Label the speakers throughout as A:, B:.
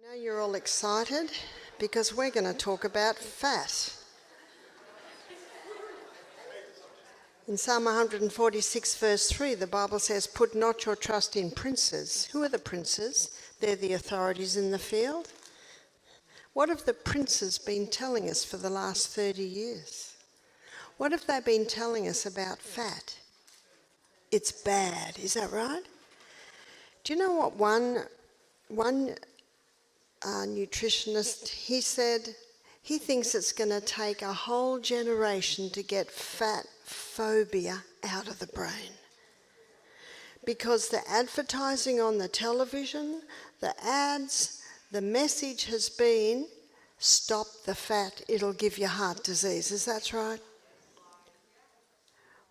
A: Now you're all excited because we're going to talk about fat. In Psalm 146 verse 3, the Bible says, "Put not your trust in princes." Who are the princes? They're the authorities in the field. What have the princes been telling us for the last 30 years? What have they been telling us about fat? It's bad, is that right? Do you know what one nutritionist, he said he thinks it's going to take a whole generation to get fat phobia out of the brain. Because the advertising on the television, the ads, the message has been, stop the fat, it'll give you heart disease. Is that right?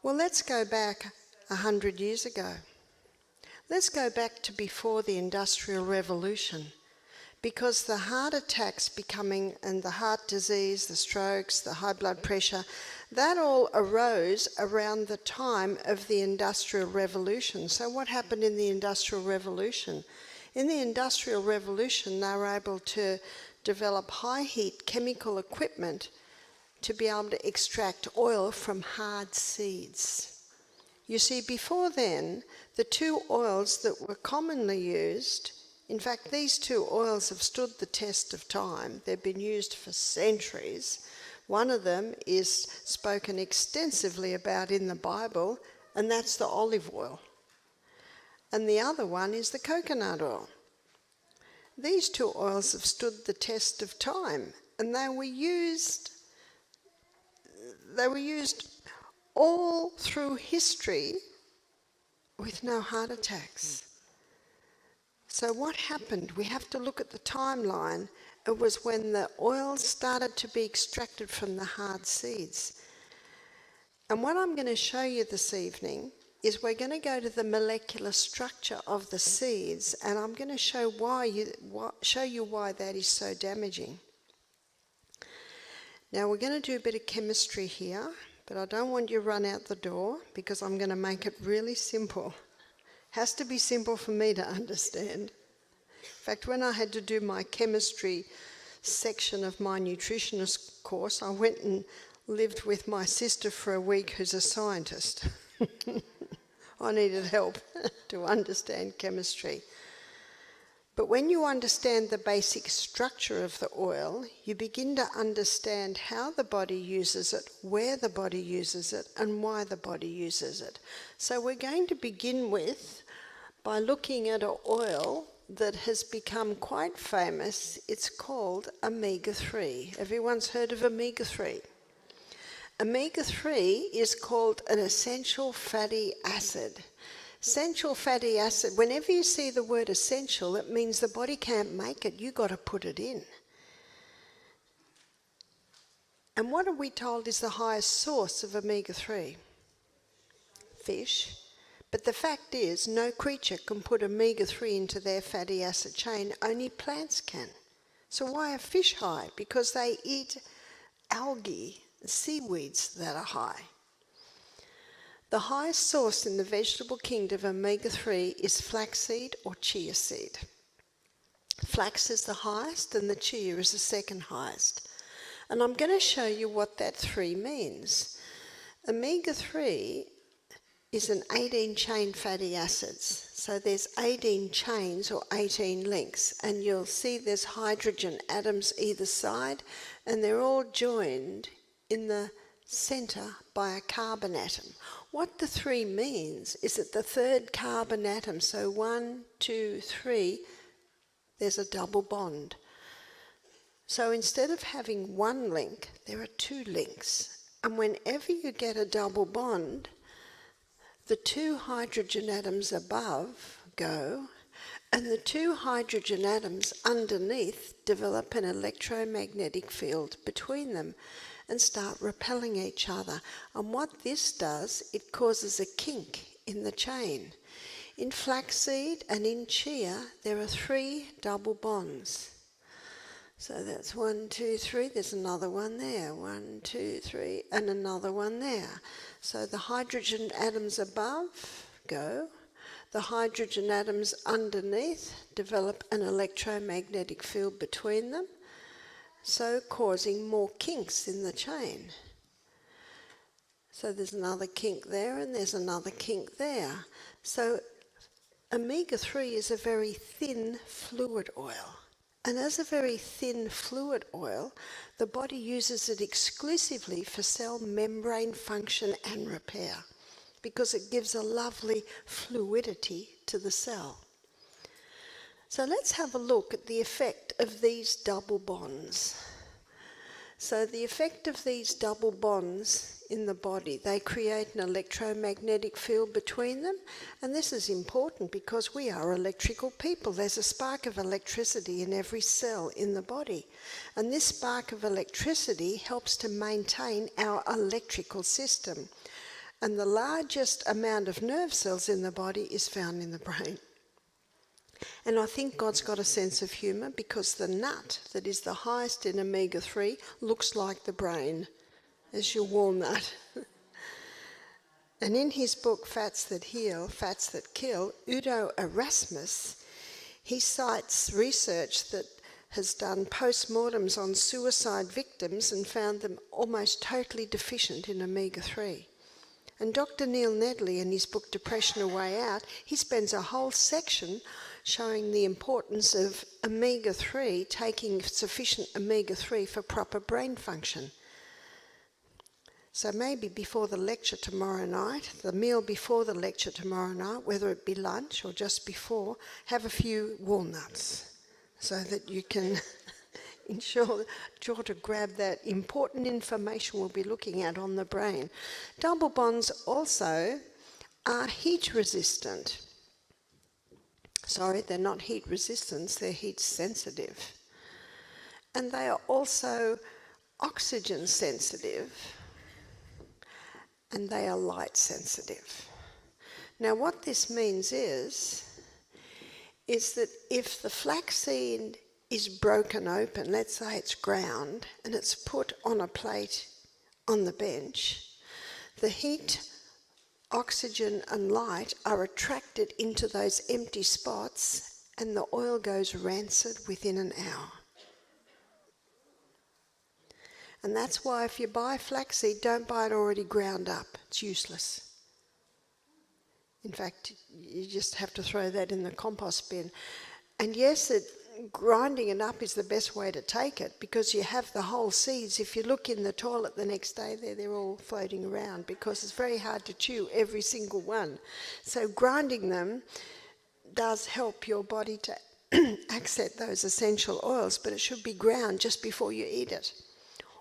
A: Well, let's go back 100 years ago. Let's go back to before the Industrial Revolution. Because the heart attacks becoming, and the heart disease, the strokes, the high blood pressure, that all arose around the time of the Industrial Revolution. So what happened in the Industrial Revolution? In the Industrial Revolution, they were able to develop high heat chemical equipment to be able to extract oil from hard seeds. You see, before then, the two oils that were commonly used, in fact, these two oils have stood the test of time. They've been used for centuries. One of them is spoken extensively about in the Bible, and that's the olive oil. And the other one is the coconut oil. These two oils have stood the test of time, and they were used all through history with no heart attacks. So what happened? We have to look at the timeline. It was when the oil started to be extracted from the hard seeds. And what I'm going to show you this evening is we're going to go to the molecular structure of the seeds, and I'm going to show you why that is so damaging. Now we're going to do a bit of chemistry here, but I don't want you to run out the door because I'm going to make it really simple. Has to be simple for me to understand. In fact, when I had to do my chemistry section of my nutritionist course, I went and lived with my sister for a week who's a scientist. I needed help to understand chemistry. But when you understand the basic structure of the oil, you begin to understand how the body uses it, where the body uses it, and why the body uses it. So we're going to begin by looking at an oil that has become quite famous. It's called omega-3. Everyone's heard of omega-3. Omega-3 is called an essential fatty acid. Essential fatty acid, whenever you see the word essential, it means the body can't make it, you've got to put it in. And what are we told is the highest source of omega-3? Fish. But the fact is, no creature can put omega-3 into their fatty acid chain, only plants can. So why are fish high? Because they eat algae, seaweeds that are high. The highest source in the vegetable kingdom of omega-3 is flaxseed or chia seed. Flax is the highest and the chia is the second highest. And I'm going to show you what that 3 means. Omega-3 is an 18-chain fatty acids. So there's 18 chains or 18 links, and you'll see there's hydrogen atoms either side, and they're all joined in the centre by a carbon atom. What the 3 means is that the third carbon atom, so 1, 2, 3, there's a double bond. So instead of having 1 link, there are 2 links. And whenever you get a double bond, the 2 hydrogen atoms above go, and the 2 hydrogen atoms underneath develop an electromagnetic field between them and start repelling each other. And what this does, it causes a kink in the chain. In flaxseed and in chia, there are 3 double bonds. So that's 1, 2, 3, there's another one there, 1, 2, 3, and another one there. So the hydrogen atoms above go, The hydrogen atoms underneath develop an electromagnetic field between them, so causing more kinks in the chain. So there's another kink there and there's another kink there. So omega-3 is a very thin fluid oil. And as a very thin fluid oil, the body uses it exclusively for cell membrane function and repair because it gives a lovely fluidity to the cell. So let's have a look at the effect of these double bonds. So the effect of these double bonds in the body, they create an electromagnetic field between them, and this is important because we are electrical people. There's a spark of electricity in every cell in the body, and this spark of electricity helps to maintain our electrical system. And the largest amount of nerve cells in the body is found in the brain. And I think God's got a sense of humour because the nut that is the highest in omega-3 looks like the brain, as your walnut. And in his book, Fats That Heal, Fats That Kill, Udo Erasmus, he cites research that has done post-mortems on suicide victims and found them almost totally deficient in omega-3. And Dr. Neil Nedley, in his book Depression: A Way Out, he spends a whole section showing the importance of omega-3, taking sufficient omega-3 for proper brain function. So maybe before the lecture tomorrow night, the meal before the lecture tomorrow night, whether it be lunch or just before, have a few walnuts so that you can ensure to grab that important information we'll be looking at on the brain. Double bonds also are heat resistant. Sorry, they're not heat resistant, they're heat sensitive. And they are also oxygen sensitive, and they are light sensitive. Now what this means is that if the flaxseed is broken open, let's say it's ground, and it's put on a plate on the bench, the heat, oxygen and light are attracted into those empty spots and the oil goes rancid within an hour. And that's why if you buy flaxseed, don't buy it already ground up. It's useless. In fact, you just have to throw that in the compost bin. And yes, grinding it up is the best way to take it because you have the whole seeds. If you look in the toilet the next day, they're all floating around because it's very hard to chew every single one. So grinding them does help your body to access those essential oils, but it should be ground just before you eat it.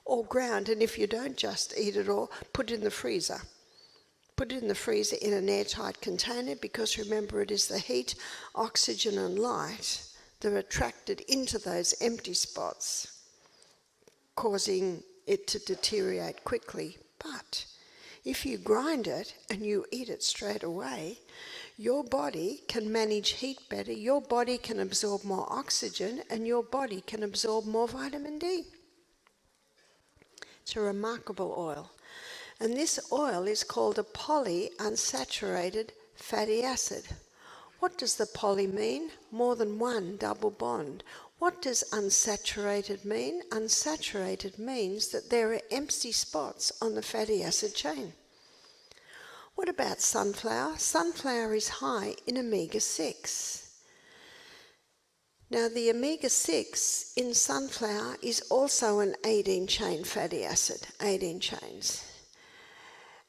A: Or ground, and if you don't just eat it all, put it in the freezer. Put it in the freezer in an airtight container because remember it is the heat, oxygen and light that are attracted into those empty spots, causing it to deteriorate quickly. But if you grind it and you eat it straight away, your body can manage heat better, your body can absorb more oxygen, and your body can absorb more vitamin D. It's a remarkable oil. And this oil is called a polyunsaturated fatty acid. What does the poly mean? More than one double bond. What does unsaturated mean? Unsaturated means that there are empty spots on the fatty acid chain. What about sunflower? Sunflower is high in omega-6. Now the omega-6 in sunflower is also an 18-chain fatty acid, 18 chains.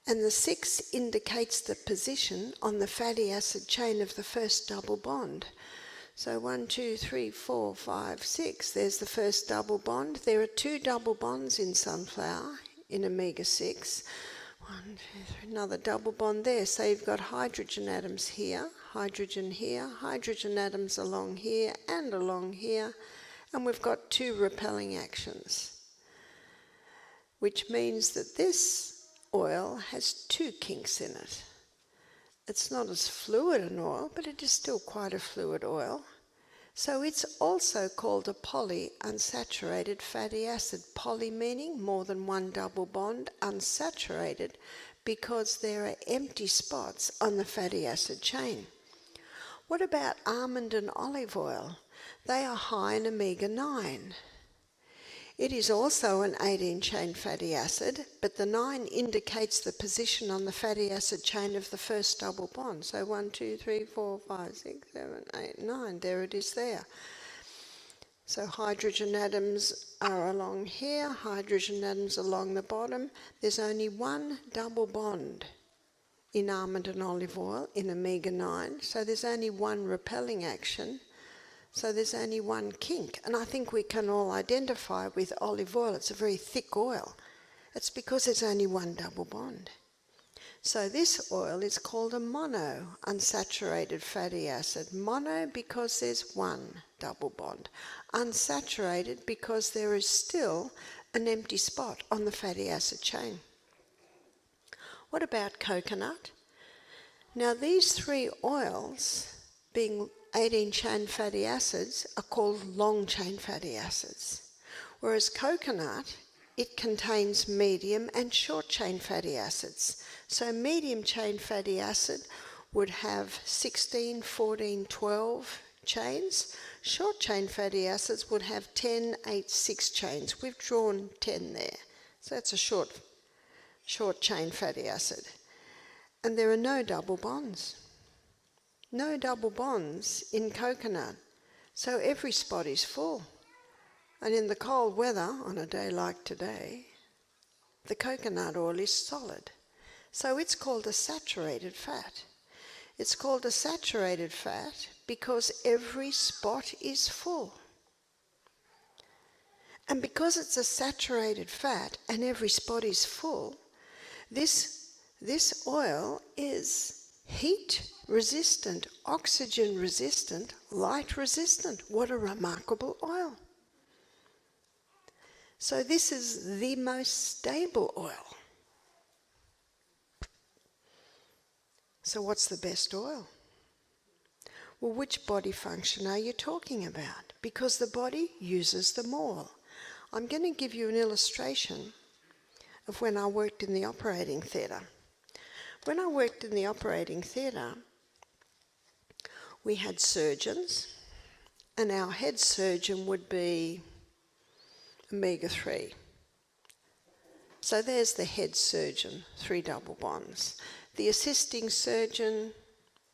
A: And the 6 indicates the position on the fatty acid chain of the first double bond. So 1, 2, 3, 4, 5, 6, there's the first double bond. There are 2 double bonds in sunflower in omega-6. 1, 2, 3, another double bond there. So you've got hydrogen atoms here, hydrogen atoms along here and along here, and we've got 2 repelling actions, which means that this oil has 2 kinks in it. It's not as fluid an oil, but it is still quite a fluid oil. So it's also called a polyunsaturated fatty acid. Poly meaning more than one double bond, unsaturated because there are empty spots on the fatty acid chain. What about almond and olive oil? They are high in omega-9. It is also an 18-chain fatty acid, but the 9 indicates the position on the fatty acid chain of the first double bond. So 1, 2, 3, 4, 5, 6, 7, 8, 9. There it is there. So hydrogen atoms are along here, hydrogen atoms along the bottom. There's only one double bond in almond and olive oil in omega-9, so there's only one repelling action. So there's only one kink, and I think we can all identify with olive oil. It's a very thick oil. It's because there's only one double bond. So this oil is called a monounsaturated fatty acid. Mono because there's one double bond. Unsaturated because there is still an empty spot on the fatty acid chain. What about coconut? Now these three oils, being 18-chain fatty acids, are called long-chain fatty acids. Whereas coconut, it contains medium and short-chain fatty acids. So medium-chain fatty acid would have 16, 14, 12 chains. Short-chain fatty acids would have 10, 8, 6 chains. We've drawn 10 there. So that's a short-chain fatty acid. And there are no double bonds. No double bonds in coconut, so every spot is full. And in the cold weather, on a day like today, the coconut oil is solid. So it's called a saturated fat. It's called a saturated fat because every spot is full. And because it's a saturated fat and every spot is full, this oil is heat resistant, oxygen resistant, light resistant. What a remarkable oil. So this is the most stable oil. So what's the best oil? Well, which body function are you talking about? Because the body uses them all. I'm going to give you an illustration of when I worked in the operating theatre. When I worked in the operating theatre, we had surgeons, and our head surgeon would be omega-3. So there's the head surgeon, 3 double bonds. The assisting surgeon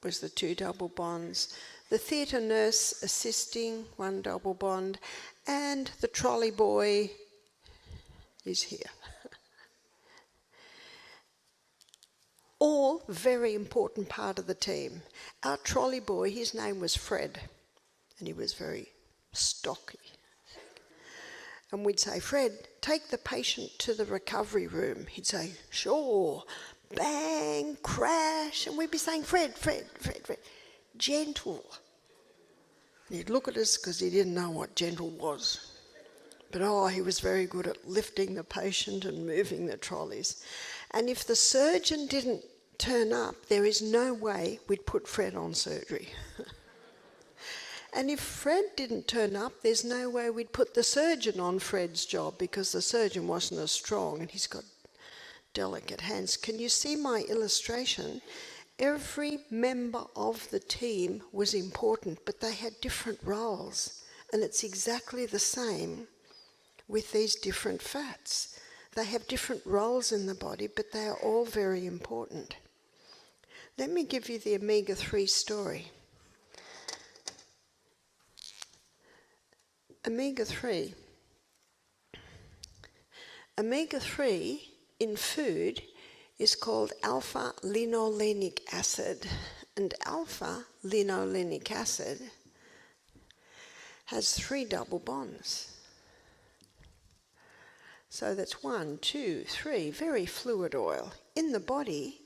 A: was the 2 double bonds. The theatre nurse assisting, 1 double bond. And the trolley boy is here. All very important part of the team. Our trolley boy, his name was Fred, and he was very stocky. And we'd say, Fred, take the patient to the recovery room. He'd say, sure. Bang, crash. And we'd be saying, Fred, gentle. And he'd look at us because he didn't know what gentle was. But he was very good at lifting the patient and moving the trolleys. And if the surgeon didn't turn up, there is no way we'd put Fred on surgery. And if Fred didn't turn up, there's no way we'd put the surgeon on Fred's job because the surgeon wasn't as strong and he's got delicate hands. Can you see my illustration? Every member of the team was important, but they had different roles. And it's exactly the same with these different fats. They have different roles in the body, but they are all very important. Let me give you the omega-3 story. Omega-3 in food is called alpha-linolenic acid, and alpha-linolenic acid has 3 double bonds. So that's 1, 2, 3, very fluid oil. In the body,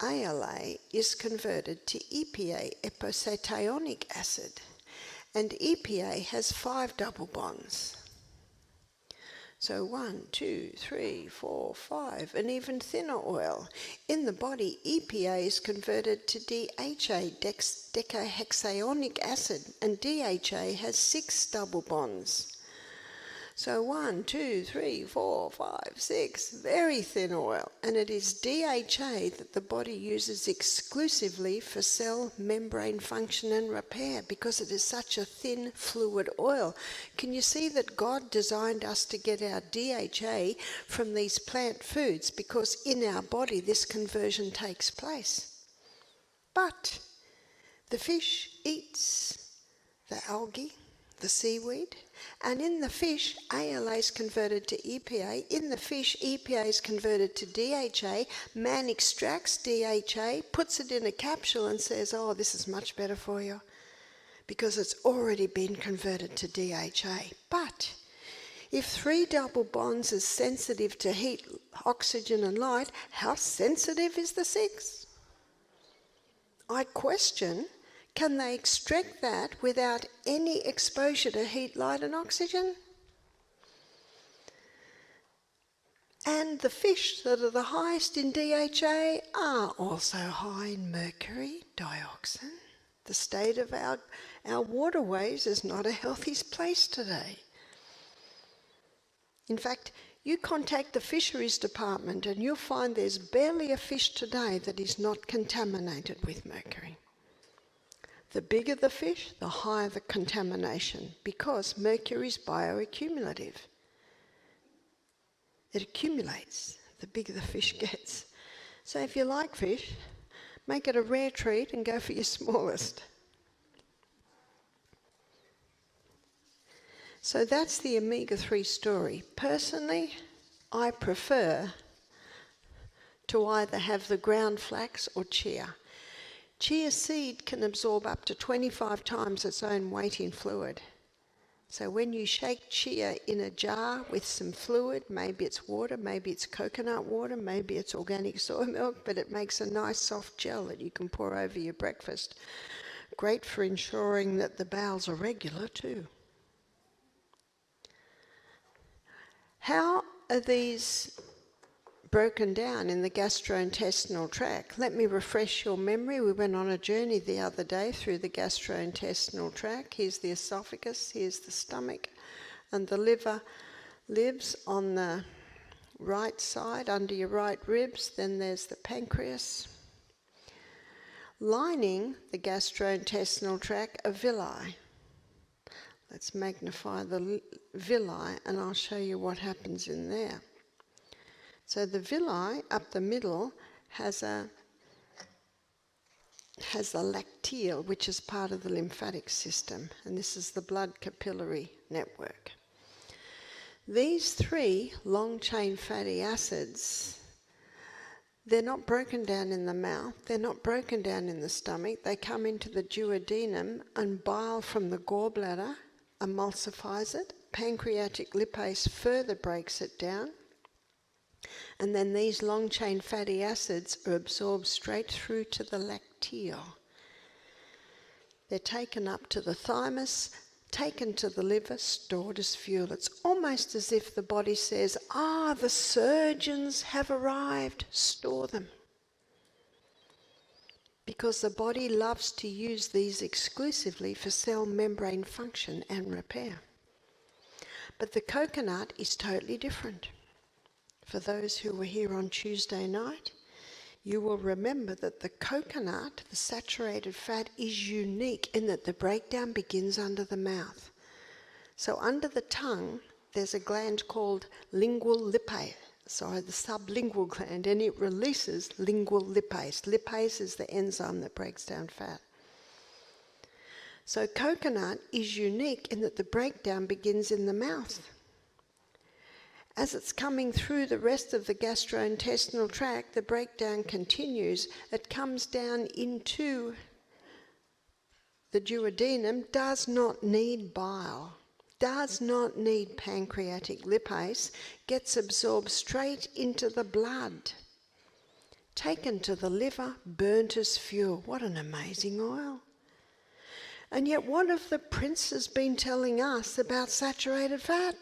A: ALA is converted to EPA, eicosanoic acid, and EPA has 5 double bonds. So 1, 2, 3, 4, 5, and even thinner oil. In the body, EPA is converted to DHA, decohexaonic acid, and DHA has 6 double bonds. So 1, 2, 3, 4, 5, 6, very thin oil. And it is DHA that the body uses exclusively for cell membrane function and repair because it is such a thin fluid oil. Can you see that God designed us to get our DHA from these plant foods because in our body this conversion takes place? But the fish eats the algae, the seaweed, and in the fish, ALA is converted to EPA. In the fish, EPA is converted to DHA. Man extracts DHA, puts it in a capsule and says, oh, this is much better for you because it's already been converted to DHA. But if 3 double bonds is sensitive to heat, oxygen and light, how sensitive is the 6? I question, can they extract that without any exposure to heat, light and oxygen? And the fish that are the highest in DHA are also high in mercury, dioxin. The state of our waterways is not a healthy place today. In fact, you contact the fisheries department and you'll find there's barely a fish today that is not contaminated with mercury. The bigger the fish, the higher the contamination, because mercury is bioaccumulative. It accumulates the bigger the fish gets. So if you like fish, make it a rare treat and go for your smallest. So that's the omega-3 story. Personally, I prefer to either have the ground flax or chia. Chia seed can absorb up to 25 times its own weight in fluid. So when you shake chia in a jar with some fluid, maybe it's water, maybe it's coconut water, maybe it's organic soy milk, but it makes a nice soft gel that you can pour over your breakfast. Great for ensuring that the bowels are regular too. How are these broken down in the gastrointestinal tract? Let me refresh your memory. We went on a journey the other day through the gastrointestinal tract. Here's the esophagus, here's the stomach, and the liver lives on the right side under your right ribs. Then there's the pancreas. Lining the gastrointestinal tract are villi. Let's magnify the villi and I'll show you what happens in there. So the villi up the middle has a lacteal, which is part of the lymphatic system, and this is the blood capillary network. These 3 long-chain fatty acids, they're not broken down in the mouth, they're not broken down in the stomach, they come into the duodenum and bile from the gallbladder emulsifies it, pancreatic lipase further breaks it down, and then these long-chain fatty acids are absorbed straight through to the lacteal. They're taken up to the thymus, taken to the liver, stored as fuel. It's almost as if the body says, the surgeons have arrived, store them. Because the body loves to use these exclusively for cell membrane function and repair. But the coconut is totally different. For those who were here on Tuesday night, you will remember that the coconut, the saturated fat, is unique in that the breakdown begins under the mouth. So under the tongue, there's a gland called lingual lipase, the sublingual gland, and it releases lingual lipase. Lipase is the enzyme that breaks down fat. So coconut is unique in that the breakdown begins in the mouth. As it's coming through the rest of the gastrointestinal tract, the breakdown continues. It comes down into the duodenum, does not need bile, does not need pancreatic lipase, gets absorbed straight into the blood, taken to the liver, burnt as fuel. What an amazing oil. And yet what have the princes been telling us about saturated fat?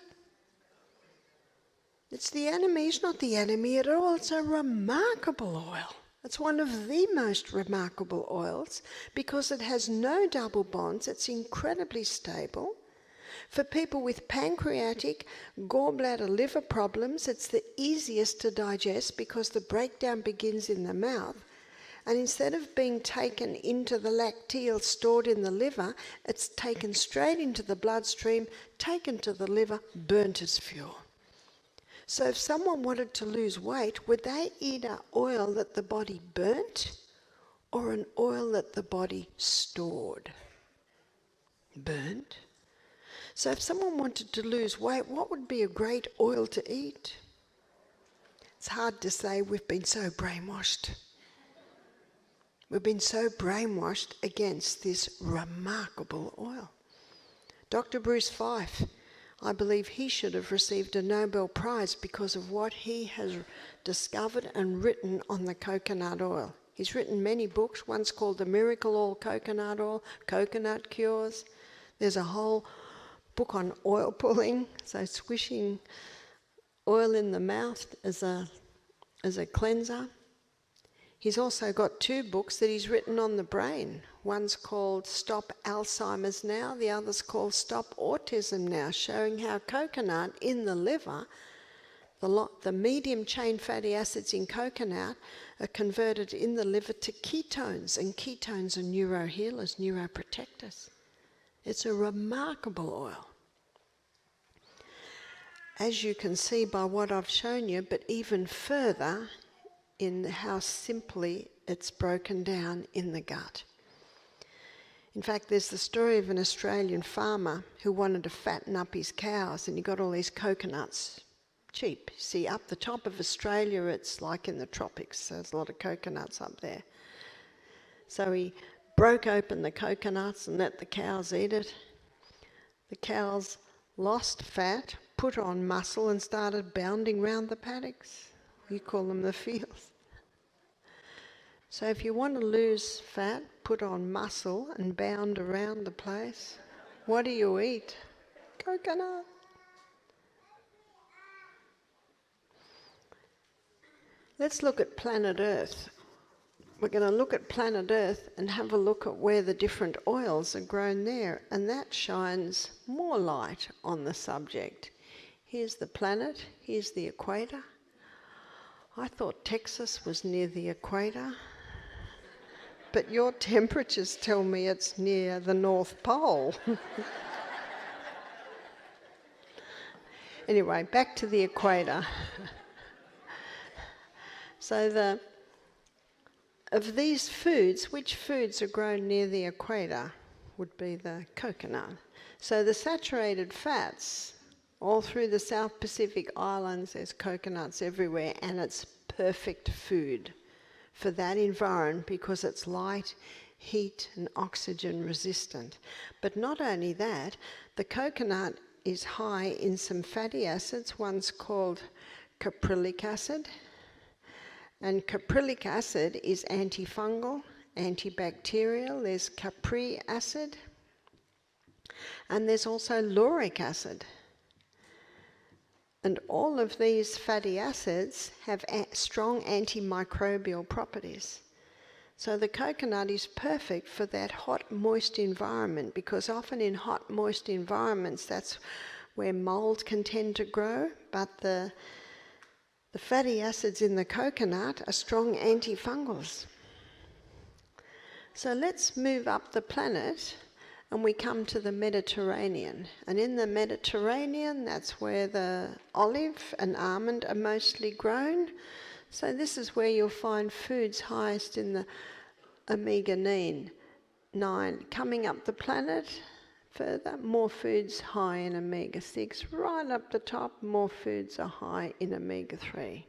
A: It's the enemy. It's not the enemy at all. It's a remarkable oil. It's one of the most remarkable oils because it has no double bonds. It's incredibly stable. For people with pancreatic, gallbladder, liver problems, it's the easiest to digest because the breakdown begins in the mouth. And instead of being taken into the lacteal stored in the liver, it's taken straight into the bloodstream, taken to the liver, burnt as fuel. So if someone wanted to lose weight, would they eat an oil that the body burnt or an oil that the body stored? Burnt. So if someone wanted to lose weight, what would be a great oil to eat? It's hard to say. We've been so brainwashed. We've been so brainwashed against this remarkable oil. Dr. Bruce Fife, I believe he should have received a Nobel Prize because of what he has discovered and written on the coconut oil. He's written many books. One's called The Miracle Oil, Coconut Cures. There's a whole book on oil pulling, so swishing oil in the mouth as a cleanser. He's also got 2 books that he's written on the brain. One's called Stop Alzheimer's Now, the other's called Stop Autism Now, showing how coconut in the liver, the medium chain fatty acids in coconut are converted in the liver to ketones, and ketones are neurohealers, neuroprotectors. It's a remarkable oil. As you can see by what I've shown you, but even further in how simply it's broken down in the gut. In fact, there's the story of an Australian farmer who wanted to fatten up his cows, and he got all these coconuts cheap. See, up the top of Australia, it's like in the tropics, so there's a lot of coconuts up there. So he broke open the coconuts and let the cows eat it. The cows lost fat, put on muscle, and started bounding round the paddocks. You call them the fields. So if you want to lose fat, put on muscle and bound around the place, what do you eat? Coconut. Let's look at planet Earth. We're going to look at planet Earth and have a look at where the different oils are grown there, and that shines more light on the subject. Here's the planet, here's the equator. I thought Texas was near the equator, but your temperatures tell me it's near the North Pole. Anyway, back to the equator. So of these foods, which foods are grown near the equator would be the coconut. So the saturated fats, all through the South Pacific Islands, there's coconuts everywhere, and it's perfect food for that environment because it's light, heat and oxygen resistant. But not only that, the coconut is high in some fatty acids. One's called caprylic acid, and caprylic acid is antifungal, antibacterial. There's capri acid, and there's also lauric acid. And all of these fatty acids have strong antimicrobial properties. So the coconut is perfect for that hot, moist environment, because often in hot, moist environments, that's where mold can tend to grow. But the fatty acids in the coconut are strong antifungals. So let's move up the planet and we come to the Mediterranean. And in the Mediterranean, that's where the olive and almond are mostly grown. So this is where you'll find foods highest in the omega-9. Coming up the planet further, more foods high in omega-6. Right up the top, more foods are high in omega-3.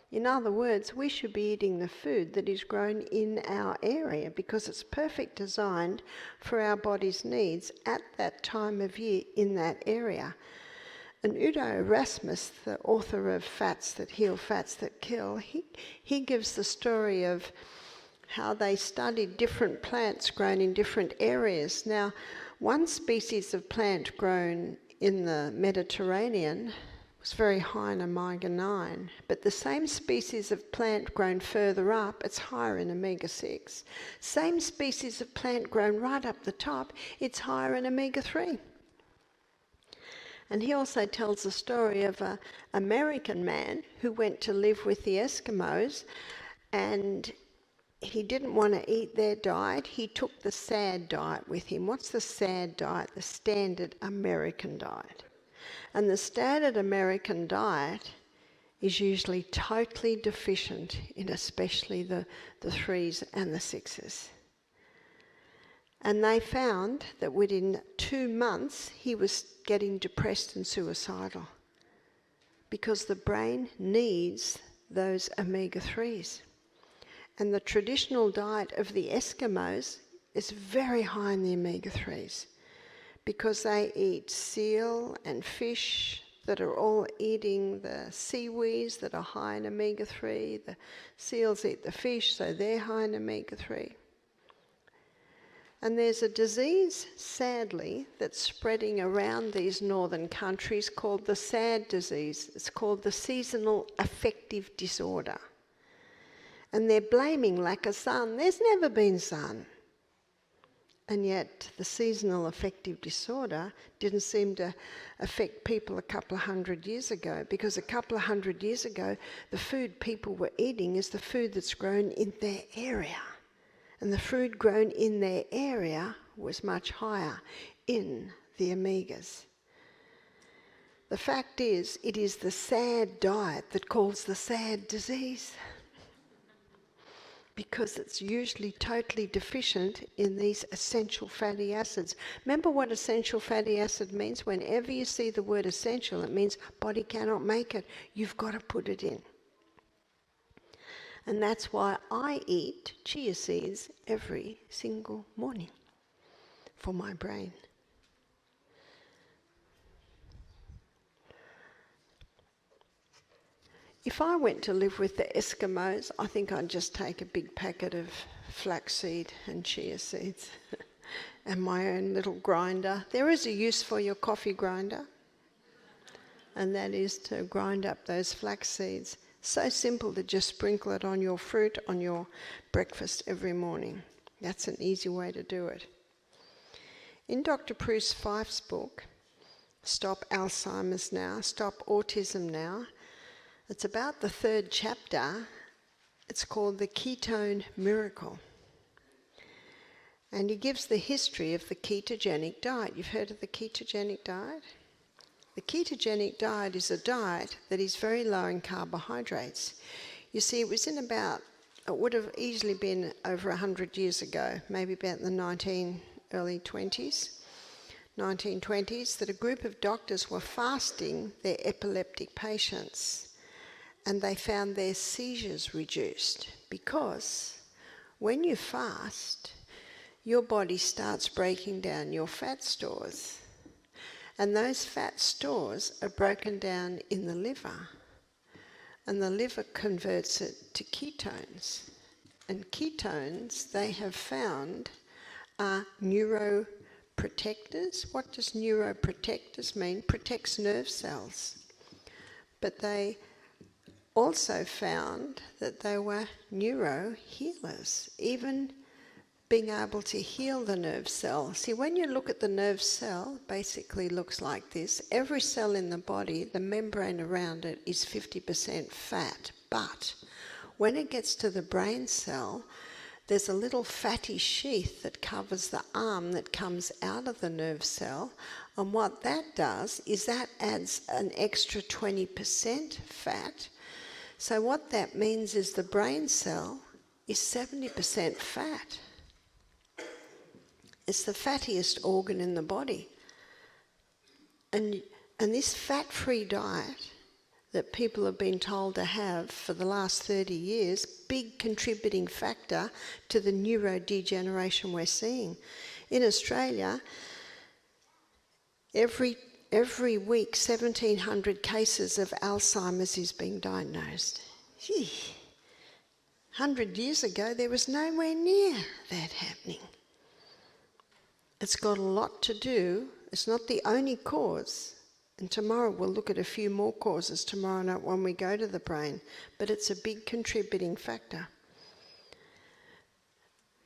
A: In other words, we should be eating the food that is grown in our area because it's perfect designed for our body's needs at that time of year in that area. And Udo Erasmus, the author of Fats That Heal, Fats That Kill, he gives the story of how they studied different plants grown in different areas. Now, one species of plant grown in the Mediterranean was very high in omega-9, but the same species of plant grown further up, it's higher in omega-6. Same species of plant grown right up the top, it's higher in omega-3. And he also tells the story of an American man who went to live with the Eskimos, and he didn't want to eat their diet. He took the SAD diet with him. What's the SAD diet? The Standard American Diet. And the Standard American Diet is usually totally deficient in especially the 3s and the 6s. And they found that within 2 months he was getting depressed and suicidal because the brain needs those omega-3s. And the traditional diet of the Eskimos is very high in the omega-3s because they eat seal and fish that are all eating the seaweeds that are high in omega-3. The seals eat the fish, so they're high in omega-3. And there's a disease, sadly, that's spreading around these northern countries called the SAD disease. It's called the seasonal affective disorder. And they're blaming lack of sun. There's never been sun. And yet the seasonal affective disorder didn't seem to affect people a couple of 100 years ago, because a couple of 100 years ago, the food people were eating is the food that's grown in their area. And the food grown in their area was much higher in the omegas. The fact is, it is the SAD diet that causes the SAD disease, because it's usually totally deficient in these essential fatty acids. Remember what essential fatty acid means? Whenever you see the word essential, it means body cannot make it. You've got to put it in. And that's why I eat chia seeds every single morning for my brain. If I went to live with the Eskimos, I think I'd just take a big packet of flaxseed and chia seeds and my own little grinder. There is a use for your coffee grinder, and that is to grind up those flax seeds. So simple to just sprinkle it on your fruit, on your breakfast every morning. That's an easy way to do it. In Dr. Bruce Fife's book, Stop Alzheimer's Now, Stop Autism Now, it's about the 3rd chapter. It's called The Ketone Miracle. And he gives the history of the ketogenic diet. You've heard of the ketogenic diet? The ketogenic diet is a diet that is very low in carbohydrates. You see, it would have easily been over 100 years ago, maybe about the early 1920s, that a group of doctors were fasting their epileptic patients. And they found their seizures reduced, because when you fast, your body starts breaking down your fat stores. And those fat stores are broken down in the liver. And the liver converts it to ketones. And ketones, they have found, are neuroprotectors. What does neuroprotectors mean? Protects nerve cells. But they also found that they were neurohealers, even being able to heal the nerve cell. See, when you look at the nerve cell, basically looks like this. Every cell in the body, the membrane around it is 50% fat, but when it gets to the brain cell, there's a little fatty sheath that covers the arm that comes out of the nerve cell, and what that does is that adds an extra 20% fat. So what that means is the brain cell is 70% fat. It's the fattiest organ in the body. And this fat-free diet that people have been told to have for the last 30 years, big contributing factor to the neurodegeneration we're seeing. In Australia, every week 1,700 cases of Alzheimer's is being diagnosed. Gee, 100 years ago there was nowhere near that happening. It's got a lot to do. It's not the only cause. And tomorrow we'll look at a few more causes tomorrow night when we go to the brain. But it's a big contributing factor.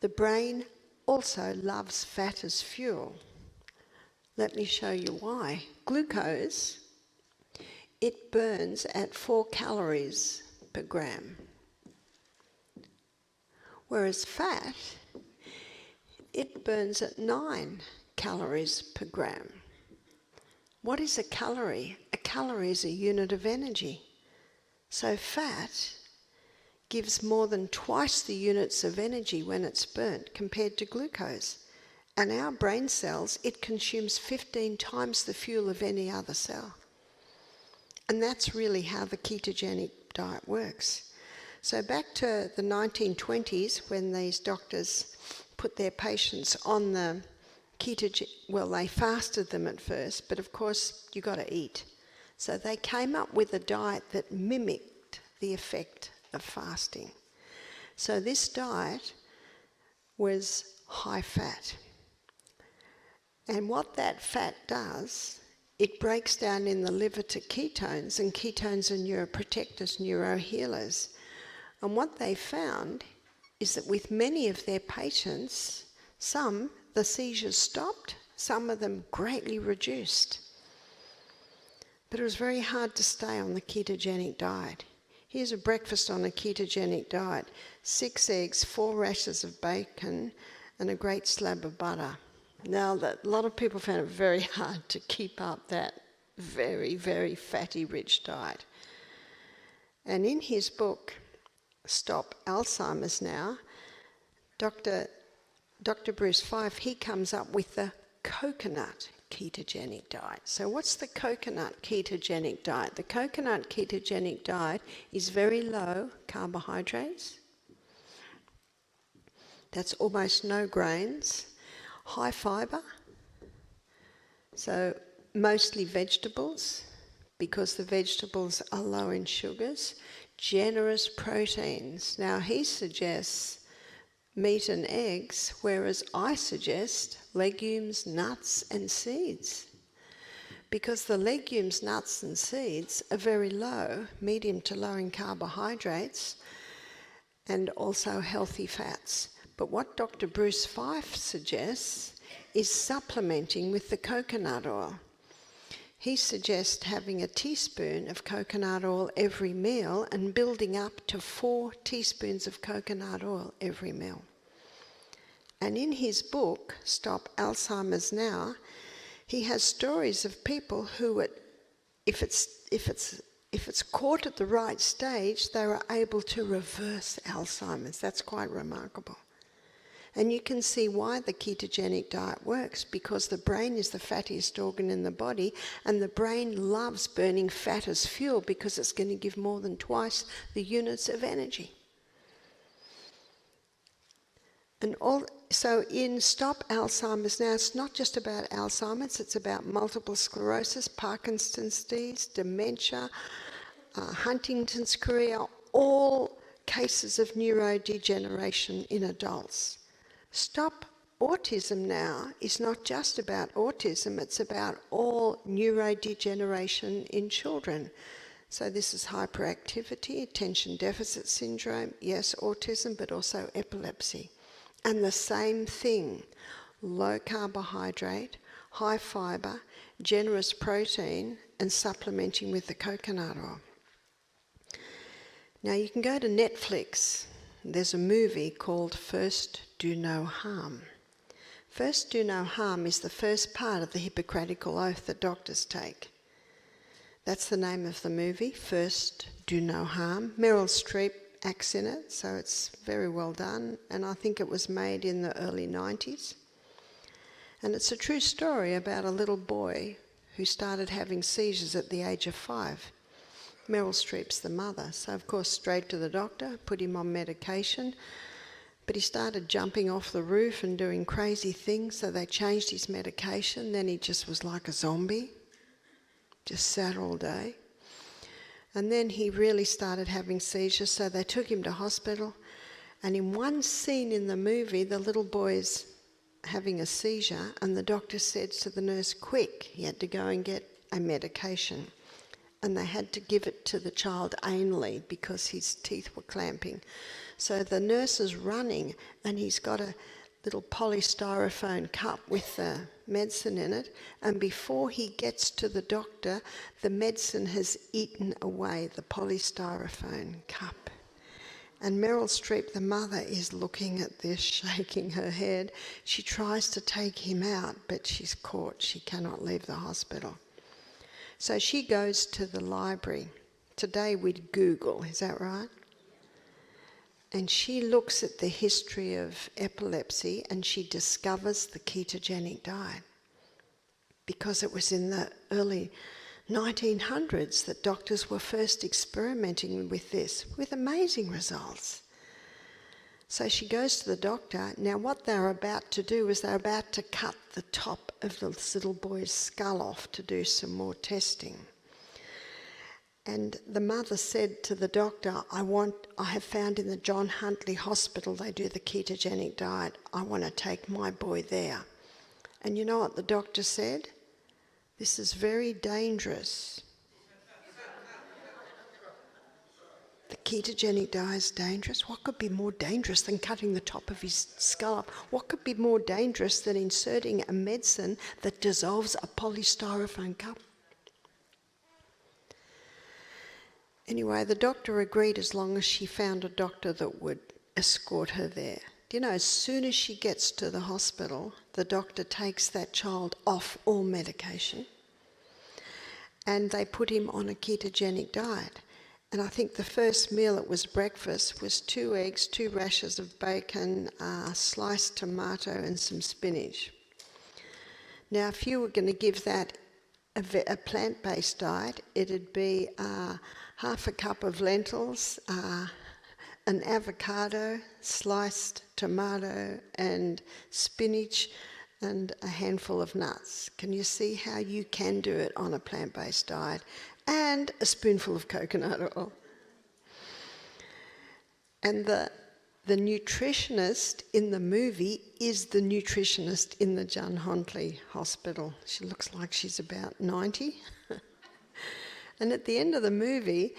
A: The brain also loves fat as fuel. Let me show you why. Glucose, it burns at 4 calories per gram. Whereas fat, it burns at 9 calories per gram. What is a calorie? A calorie is a unit of energy. So fat gives more than twice the units of energy when it's burnt compared to glucose. And our brain cells, it consumes 15 times the fuel of any other cell. And that's really how the ketogenic diet works. So back to the 1920s, when these doctors put their patients on the well, they fasted them at first, but of course you got to eat. So they came up with a diet that mimicked the effect of fasting. So this diet was high fat. And what that fat does, it breaks down in the liver to ketones, and ketones are neuroprotectors, neurohealers. And what they found is that with many of their patients, some, the seizures stopped, some of them greatly reduced. But it was very hard to stay on the ketogenic diet. Here's a breakfast on a ketogenic diet: 6 eggs, 4 rashers of bacon, and a great slab of butter. Now, a lot of people found it very hard to keep up that very, very fatty, rich diet. And in his book, Stop Alzheimer's Now, Dr. Bruce Fife, he comes up with the coconut ketogenic diet. So what's the coconut ketogenic diet? The coconut ketogenic diet is very low carbohydrates. That's almost no grains. High fibre. So mostly vegetables, because the vegetables are low in sugars. Generous proteins. Now he suggests meat and eggs, whereas I suggest legumes, nuts and seeds. Because the legumes, nuts and seeds are very low, medium to low in carbohydrates, and also healthy fats. But what Dr. Bruce Fife suggests is supplementing with the coconut oil. He suggests having a teaspoon of coconut oil every meal and building up to 4 teaspoons of coconut oil every meal. And in his book, Stop Alzheimer's Now, he has stories of people who, if it's caught at the right stage, they were able to reverse Alzheimer's. That's quite remarkable. And you can see why the ketogenic diet works, because the brain is the fattiest organ in the body, and the brain loves burning fat as fuel because it's going to give more than twice the units of energy. So in Stop Alzheimer's Now, it's not just about Alzheimer's, it's about multiple sclerosis, Parkinson's disease, dementia, Huntington's chorea, all cases of neurodegeneration in adults. Stop Autism Now is not just about autism, it's about all neurodegeneration in children. So this is hyperactivity, attention deficit syndrome, yes, autism, but also epilepsy. And the same thing, low carbohydrate, high fibre, generous protein, and supplementing with the coconut oil. Now you can go to Netflix. There's a movie called First Do No Harm. First Do No Harm is the first part of the Hippocratic Oath that doctors take. That's the name of the movie, First Do No Harm. Meryl Streep acts in it, so it's very well done, and I think it was made in the early 90s. And it's a true story about a little boy who started having seizures at the age of 5. Meryl Streep's the mother, so of course straight to the doctor, put him on medication, but he started jumping off the roof and doing crazy things, so they changed his medication. Then he just was like a zombie, just sat all day. And then he really started having seizures, so they took him to hospital, and in one scene in the movie, the little boy's having a seizure, and the doctor said to the nurse, quick, he had to go and get a medication. And they had to give it to the child anally because his teeth were clamping. So the nurse is running, and he's got to little polystyrofoam cup with the medicine in it, and before he gets to the doctor, the medicine has eaten away the polystyrofoam cup. And Meryl Streep, the mother, is looking at this, shaking her head. She tries to take him out, but she's caught. She cannot leave the hospital. So she goes to the library. Today we'd Google, is that right? And she looks at the history of epilepsy and she discovers the ketogenic diet, because it was in the early 1900s that doctors were first experimenting with this, with amazing results. So she goes to the doctor. Now what they're about to do is they're about to cut the top of this little boy's skull off to do some more testing. And the mother said to the doctor, I have found in the John Huntley Hospital they do the ketogenic diet. I want to take my boy there. And you know what the doctor said? This is very dangerous. The ketogenic diet is dangerous? What could be more dangerous than cutting the top of his skull up? What could be more dangerous than inserting a medicine that dissolves a polystyrofoam cup? Anyway, the doctor agreed as long as she found a doctor that would escort her there. Do you know, as soon as she gets to the hospital, the doctor takes that child off all medication and they put him on a ketogenic diet. And I think the first meal, it was breakfast, was 2 eggs, 2 rashers of bacon, sliced tomato and some spinach. Now, if you were going to give that a plant-based diet, it'd be half a cup of lentils, an avocado, sliced tomato and spinach, and a handful of nuts. Can you see how you can do it on a plant-based diet? And a spoonful of coconut oil. And the nutritionist in the movie is the nutritionist in the John Huntley Hospital. She looks like she's about 90. And at the end of the movie,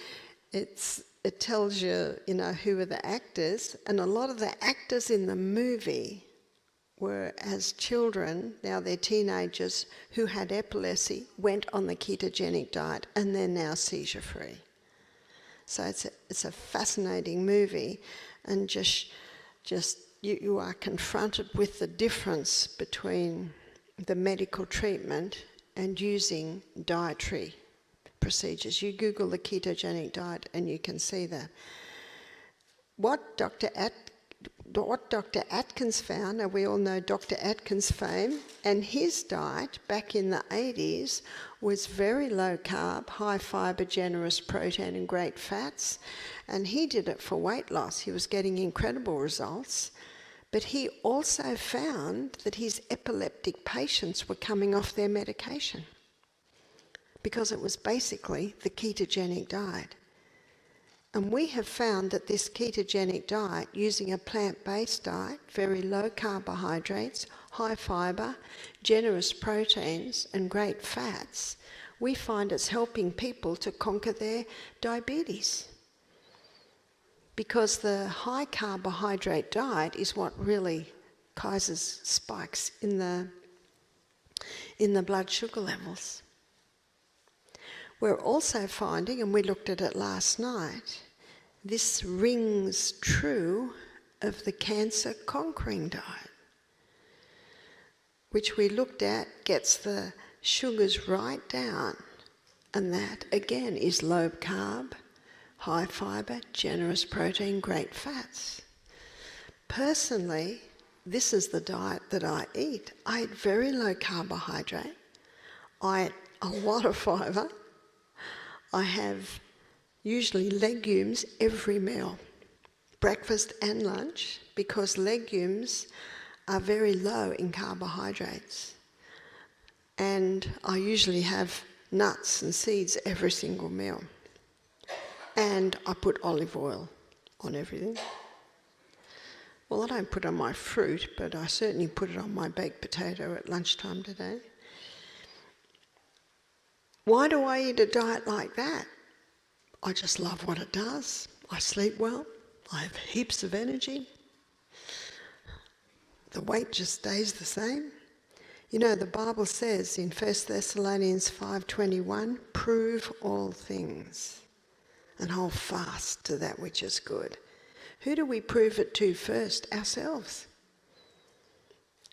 A: it tells you, who are the actors. And a lot of the actors in the movie were, as children, now they're teenagers, who had epilepsy, went on the ketogenic diet, and they're now seizure-free. So it's a fascinating movie, and just you are confronted with the difference between the medical treatment and using dietary procedures. You Google the ketogenic diet and you can see that. What Dr. Atkins found, and we all know Dr. Atkins' fame, and his diet back in the 80s was very low carb, high fibre, generous protein and great fats, and he did it for weight loss. He was getting incredible results, but he also found that his epileptic patients were coming off their medication because it was basically the ketogenic diet. And we have found that this ketogenic diet, using a plant-based diet, very low carbohydrates, high fibre, generous proteins and great fats, we find it's helping people to conquer their diabetes. Because the high carbohydrate diet is what really causes spikes in the blood sugar levels. We're also finding, and we looked at it last night, this rings true of the cancer conquering diet, which we looked at gets the sugars right down, and that again is low carb, high fibre, generous protein, great fats. Personally, this is the diet that I eat. I eat very low carbohydrate, I eat a lot of fibre, I have usually legumes every meal, breakfast and lunch, because legumes are very low in carbohydrates. And I usually have nuts and seeds every single meal. And I put olive oil on everything. Well, I don't put it on my fruit, but I certainly put it on my baked potato at lunchtime today. Why do I eat a diet like that? I just love what it does. I sleep well. I have heaps of energy. the weight just stays the same. You know, the Bible says in 1 Thessalonians 5:21, prove all things and hold fast to that which is good. Who do we prove it to first? Ourselves.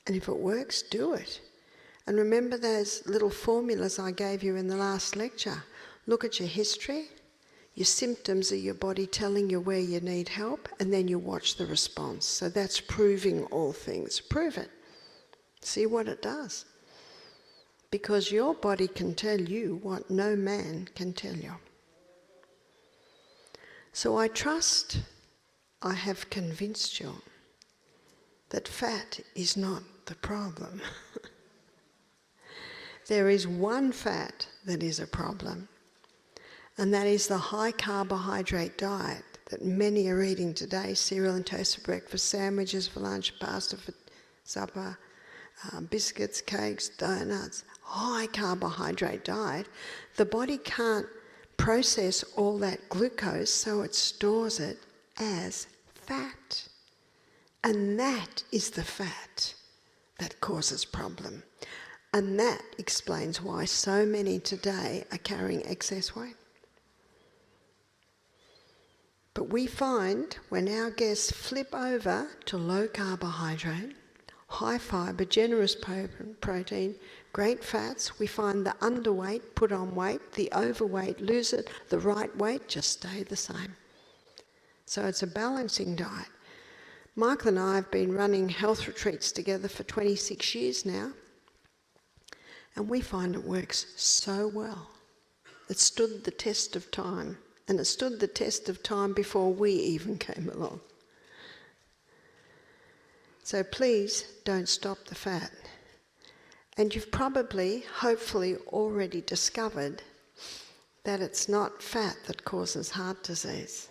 A: And if it works, do it. And remember those little formulas I gave you in the last lecture. Look at your history. Your symptoms are your body telling you where you need help, and then you watch the response. So that's proving all things. Prove it. See what it does. Because your body can tell you what no man can tell you. So I trust I have convinced you that fat is not the problem. There is one fat that is a problem, and that is the high carbohydrate diet that many are eating today. Cereal and toast for breakfast, sandwiches for lunch, pasta for supper, biscuits, cakes, donuts. High carbohydrate diet. The body can't process all that glucose, so it stores it as fat. And that is the fat that causes problem. And that explains why so many today are carrying excess weight. But we find when our guests flip over to low carbohydrate, high fibre, generous protein, great fats, we find the underweight put on weight, the overweight lose it, the right weight just stay the same. So it's a balancing diet. Michael and I have been running health retreats together for 26 years now, and we find it works so well. It stood the test of time, and it stood the test of time before we even came along. So please don't stop the fat. And you've probably, hopefully, already discovered that it's not fat that causes heart disease.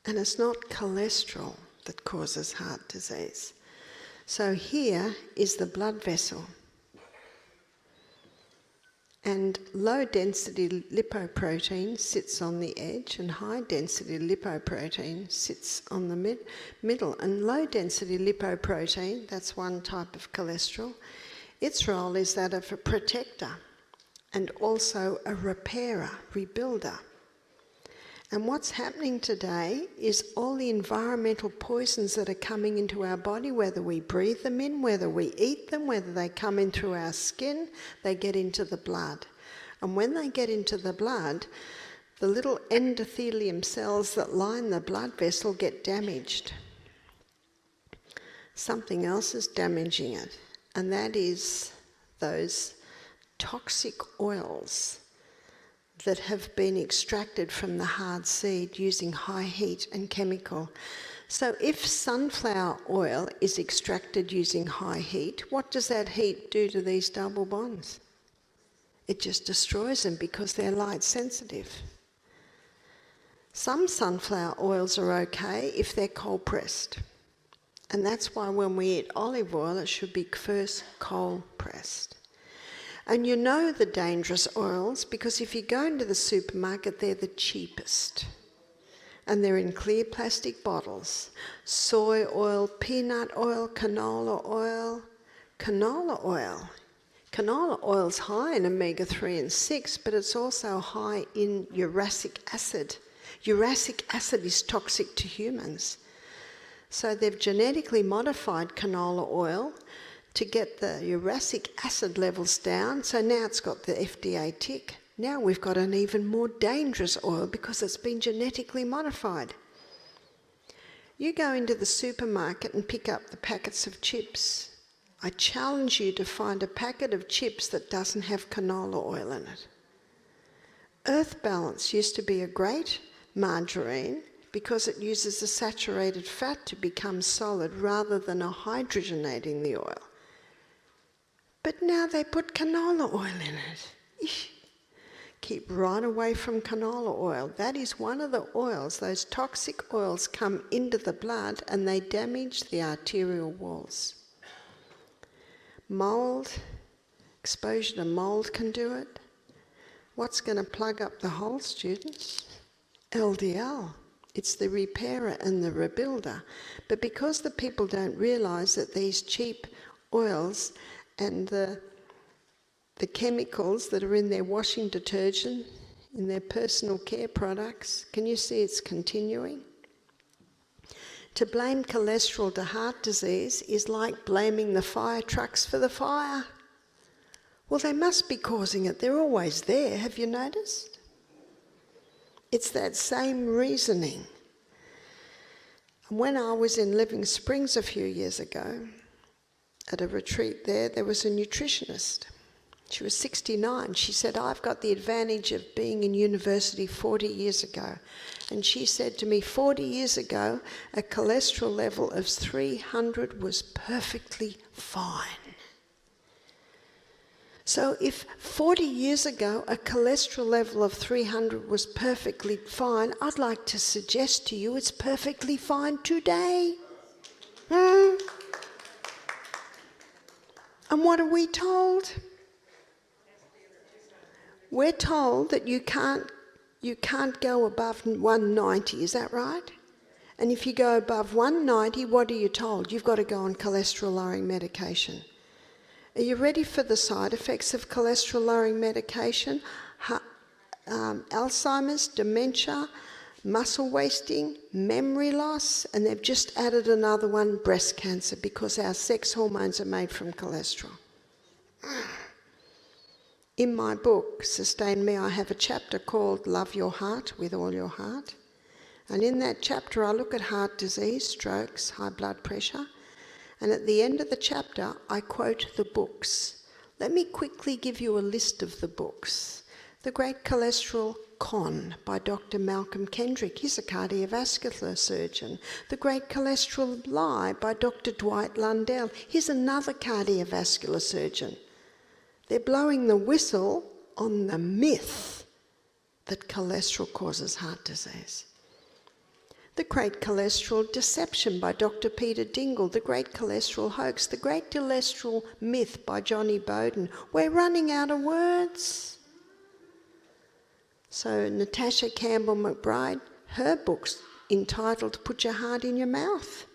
A: And it's not cholesterol that causes heart disease. So here is the blood vessel. And low-density lipoprotein sits on the edge, and high-density lipoprotein sits on the middle. And low-density lipoprotein, that's one type of cholesterol, its role is that of a protector and also a repairer, rebuilder. And what's happening today is all the environmental poisons that are coming into our body, whether we breathe them in, whether we eat them, whether they come in through our skin, they get into the blood. And when they get into the blood, the little endothelium cells that line the blood vessel get damaged. Something else is damaging it, and that is those toxic oils that have been extracted from the hard seed using high heat and chemical. So if sunflower oil is extracted using high heat, what does that heat do to these double bonds? It just destroys them because they're light sensitive. Some sunflower oils are okay if they're cold pressed. And that's why when we eat olive oil, it should be first cold pressed. And you know the dangerous oils because if you go into the supermarket, they're the cheapest. And they're in clear plastic bottles. Soy oil, peanut oil, canola oil. Canola oil. Canola oil's high in omega-3 and 6, but it's also high in uric acid. Uric acid is toxic to humans. So they've genetically modified canola oil to get the uric acid levels down. So now it's got the FDA tick. Now we've got an even more dangerous oil because it's been genetically modified. You go into the supermarket and pick up the packets of chips. I challenge you to find a packet of chips that doesn't have canola oil in it. Earth Balance used to be a great margarine because it uses a saturated fat to become solid rather than a hydrogenating the oil. But now they put canola oil in it. Eesh. Keep right away from canola oil. That is one of the oils, those toxic oils come into the blood and they damage the arterial walls. Mould, exposure to mould can do it. What's going to plug up the hole, students? LDL. It's the repairer and the rebuilder. But because the people don't realise that these cheap oils and the chemicals that are in their washing detergent, in their personal care products, can you see it's continuing? To blame cholesterol to heart disease is like blaming the fire trucks for the fire. Well, they must be causing it. They're always there. Have you noticed? It's that same reasoning. And when I was in Living Springs a few years ago, at a retreat there was a nutritionist. She was 69. She said, I've got the advantage of being in university 40 years ago. And she said to me, 40 years ago, a cholesterol level of 300 was perfectly fine. So if 40 years ago a cholesterol level of 300 was perfectly fine, I'd like to suggest to you it's perfectly fine today. And what are we told? We're told that you can't go above 190, is that right? And if you go above 190, what are you told? You've got to go on cholesterol-lowering medication. Are you ready for the side effects of cholesterol-lowering medication? Alzheimer's, dementia, muscle wasting, memory loss, and they've just added another one, breast cancer, because our sex hormones are made from cholesterol. In my book, Sustain Me, I have a chapter called Love Your Heart with All Your Heart. And in that chapter, I look at heart disease, strokes, high blood pressure. And at the end of the chapter, I quote the books. Let me quickly give you a list of the books. The Great Cholesterol Con by Dr. Malcolm Kendrick. He's a cardiovascular surgeon. The Great Cholesterol Lie by Dr. Dwight Lundell. He's another cardiovascular surgeon. They're blowing the whistle on the myth that cholesterol causes heart disease. The Great Cholesterol Deception by Dr. Peter Dingle. The Great Cholesterol Hoax. The Great Cholesterol Myth by Johnny Bowden. We're running out of words. So Natasha Campbell McBride, her book's entitled Put Your Heart in Your Mouth,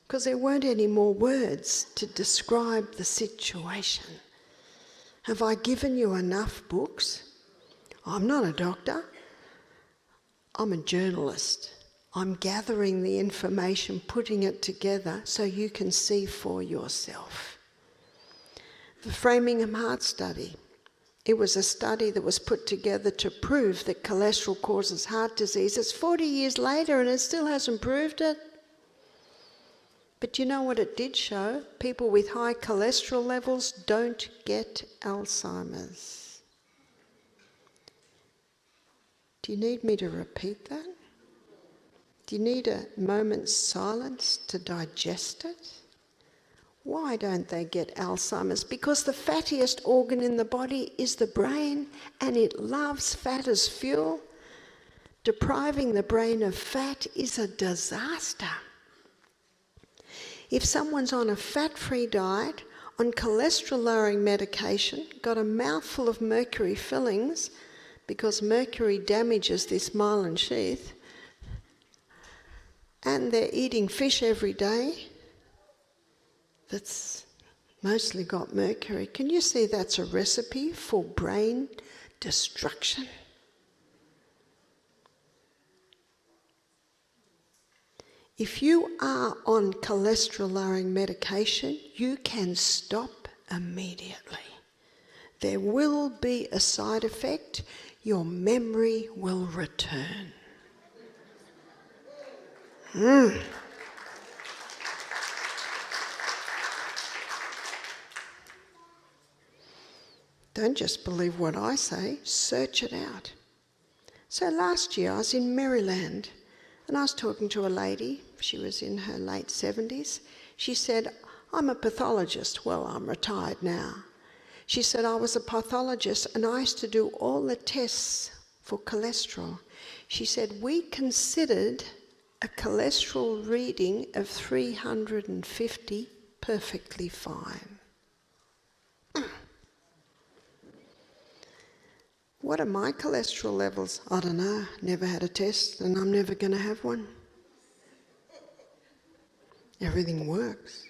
A: because there weren't any more words to describe the situation. Have I given you enough books? I'm not a doctor. I'm a journalist. I'm gathering the information, putting it together so you can see for yourself. The Framingham Heart Study. It was a study that was put together to prove that cholesterol causes heart disease. It's 40 years later and it still hasn't proved it. But you know what it did show? People with high cholesterol levels don't get Alzheimer's. Do you need me to repeat that? Do you need a moment's silence to digest it? Why don't they get Alzheimer's? Because the fattiest organ in the body is the brain, and it loves fat as fuel. Depriving the brain of fat is a disaster. If someone's on a fat-free diet, on cholesterol-lowering medication, got a mouthful of mercury fillings, because mercury damages this myelin sheath, and they're eating fish every day that's mostly got mercury. Can you see that's a recipe for brain destruction? If you are on cholesterol-lowering medication, you can stop immediately. There will be a side effect. Your memory will return. Don't just believe what I say, search it out. So last year I was in Maryland and I was talking to a lady. She was in her late 70s. She said, I'm a pathologist. Well, I'm retired now. She said, I was a pathologist and I used to do all the tests for cholesterol. She said, we considered a cholesterol reading of 350 perfectly fine. What are my cholesterol levels? I don't know. Never had a test, and I'm never going to have one. Everything works.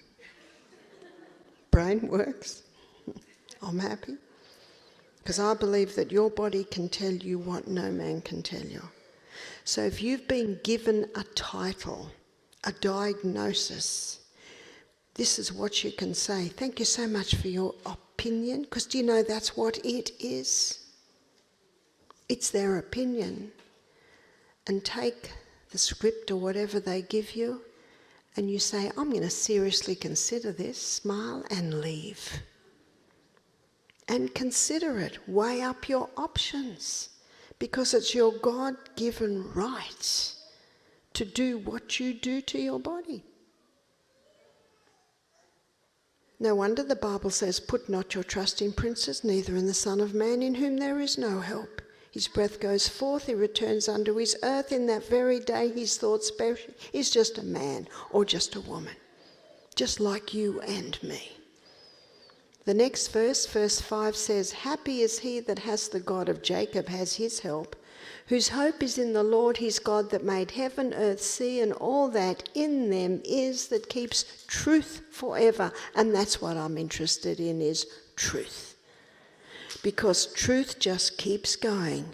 A: Brain works. I'm happy. Because I believe that your body can tell you what no man can tell you. So if you've been given a title, a diagnosis, this is what you can say. Thank you so much for your opinion, because do you know that's what it is? It's their opinion. And take the script or whatever they give you, and you say, I'm going to seriously consider this, smile and leave. And consider it, weigh up your options, because it's your God-given right to do what you do to your body. No wonder the Bible says, put not your trust in princes, neither in the Son of Man, in whom there is no help. His breath goes forth, he returns unto his earth. In that very day his thoughts perish. He's just a man or just a woman, just like you and me. The next verse, verse 5 says, happy is he that has the God of Jacob as his help, whose hope is in the Lord his God, that made heaven, earth, sea, and all that in them is, that keeps truth forever. And that's what I'm interested in, is truth. Because truth just keeps going.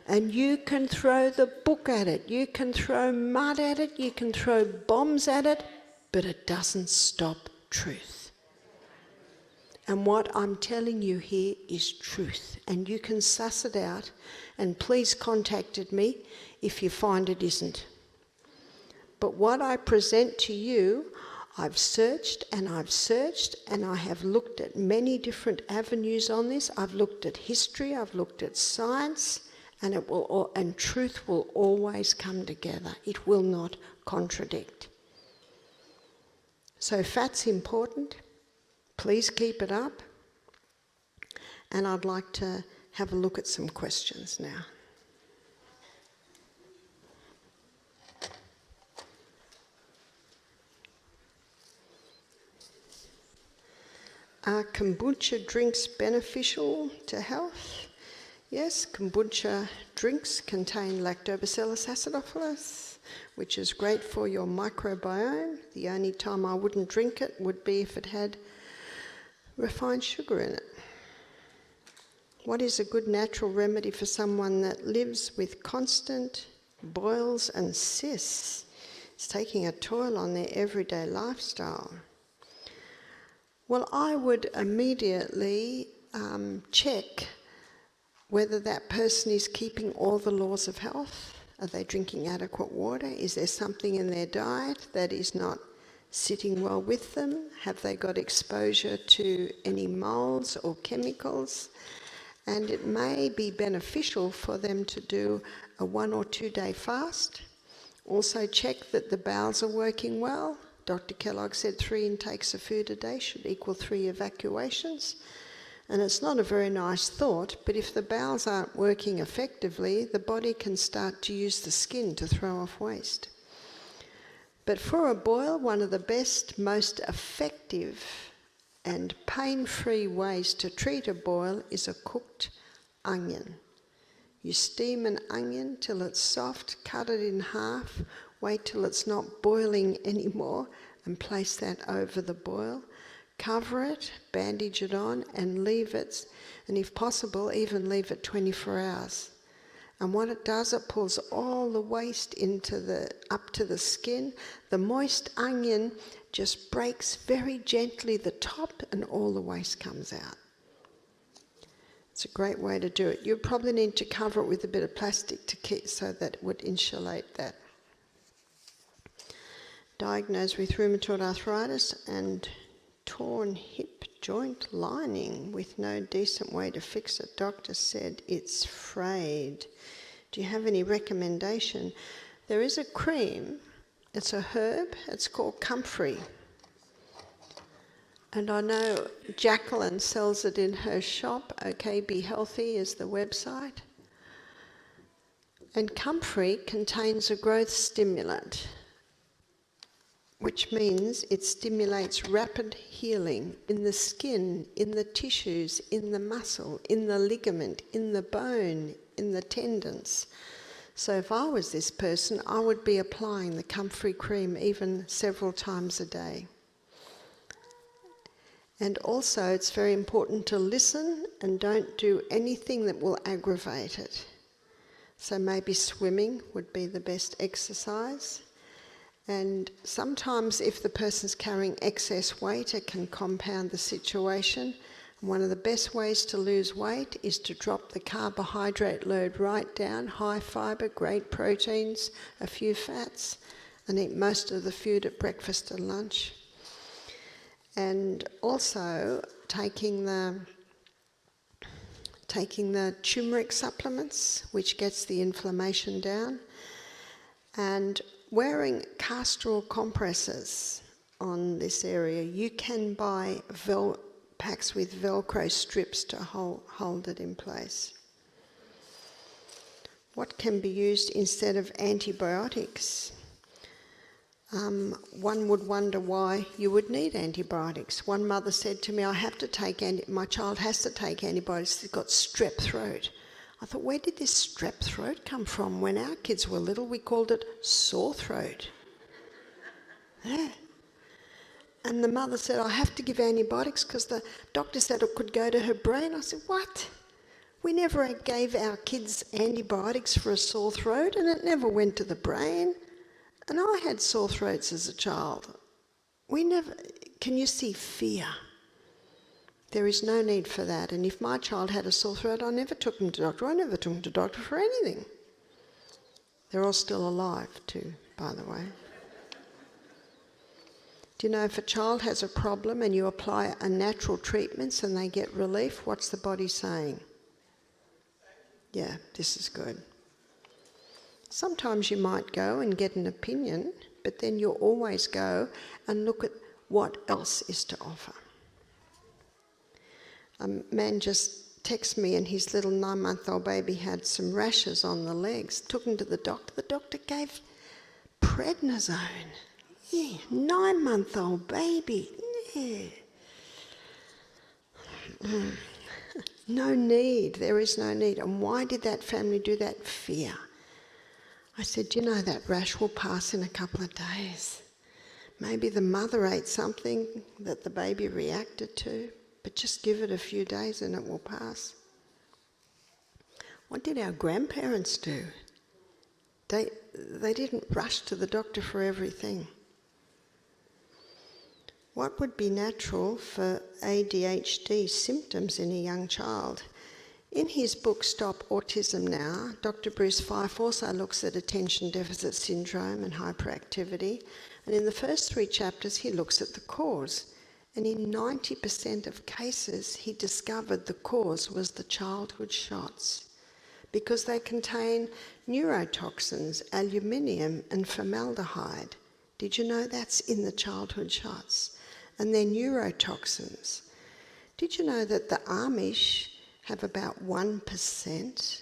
A: And you can throw the book at it, you can throw mud at it, you can throw bombs at it, but it doesn't stop truth. And what I'm telling you here is truth. And you can suss it out. And please contact me if you find it isn't. But what I present to you, I've searched and I have looked at many different avenues on this. I've looked at history, I've looked at science, and truth will always come together. It will not contradict. So fat's important. Please keep it up. And I'd like to have a look at some questions now. Are kombucha drinks beneficial to health? Yes, kombucha drinks contain Lactobacillus acidophilus, which is great for your microbiome. The only time I wouldn't drink it would be if it had refined sugar in it. What is a good natural remedy for someone that lives with constant boils and cysts? It's taking a toll on their everyday lifestyle. Well, I would immediately check whether that person is keeping all the laws of health. Are they drinking adequate water? Is there something in their diet that is not sitting well with them? Have they got exposure to any molds or chemicals? And it may be beneficial for them to do a 1 or 2 day fast. Also check that the bowels are working well. Dr. Kellogg said 3 intakes of food a day should equal 3 evacuations. And it's not a very nice thought, but if the bowels aren't working effectively, the body can start to use the skin to throw off waste. But for a boil, one of the best, most effective and pain-free ways to treat a boil is a cooked onion. You steam an onion till it's soft, cut it in half, wait till it's not boiling anymore, and place that over the boil. Cover it, bandage it on, and leave it, and if possible, even leave it 24 hours. And what it does, it pulls all the waste up to the skin. The moist onion just breaks very gently the top, and all the waste comes out. It's a great way to do it. You probably need to cover it with a bit of plastic to keep so that it would insulate that. Diagnosed with rheumatoid arthritis and torn hip joint lining with no decent way to fix it. Doctor said it's frayed. Do you have any recommendation? There is a cream. It's a herb. It's called comfrey. And I know Jacqueline sells it in her shop. OK, Be Healthy is the website. And comfrey contains a growth stimulant. which means it stimulates rapid healing in the skin, in the tissues, in the muscle, in the ligament, in the bone, in the tendons. So if I was this person, I would be applying the comfrey cream even several times a day. And also it's very important to listen and don't do anything that will aggravate it. So maybe swimming would be the best exercise. And sometimes if the person's carrying excess weight, it can compound the situation. And one of the best ways to lose weight is to drop the carbohydrate load right down, high fibre, great proteins, a few fats, and eat most of the food at breakfast and lunch. And also taking the turmeric supplements, which gets the inflammation down, and wearing castor oil compresses on this area. You can buy packs with Velcro strips to hold it in place. What can be used instead of antibiotics? One would wonder why you would need antibiotics. One mother said to me, my child has to take antibiotics, they've got strep throat. I thought, where did this strep throat come from? When our kids were little, we called it sore throat. Yeah. And the mother said, I have to give antibiotics because the doctor said it could go to her brain. I said, what? We never gave our kids antibiotics for a sore throat, and it never went to the brain. And I had sore throats as a child. Can you see fear? There is no need for that. And if my child had a sore throat, I never took him to the doctor. I never took him to the doctor for anything. They're all still alive too, by the way. Do you know if a child has a problem and you apply a natural treatments and they get relief, what's the body saying? Yeah, this is good. Sometimes you might go and get an opinion, but then you'll always go and look at what else is to offer. A man just texted me and his little 9-month-old baby had some rashes on the legs. Took him to the doctor. The doctor gave prednisone. Yeah, 9-month-old baby. Yeah. No need. There is no need. And why did that family do that? Fear. I said, you know, that rash will pass in a couple of days. Maybe the mother ate something that the baby reacted to, but just give it a few days and it will pass. What did our grandparents do? They didn't rush to the doctor for everything. What would be natural for ADHD symptoms in a young child? In his book, Stop Autism Now, Dr. Bruce Fife also looks at attention deficit syndrome and hyperactivity. And in the first 3 chapters, he looks at the cause. And in 90% of cases, he discovered the cause was the childhood shots because they contain neurotoxins, aluminium and formaldehyde. Did you know that's in the childhood shots? And they're neurotoxins. Did you know that the Amish have about 1%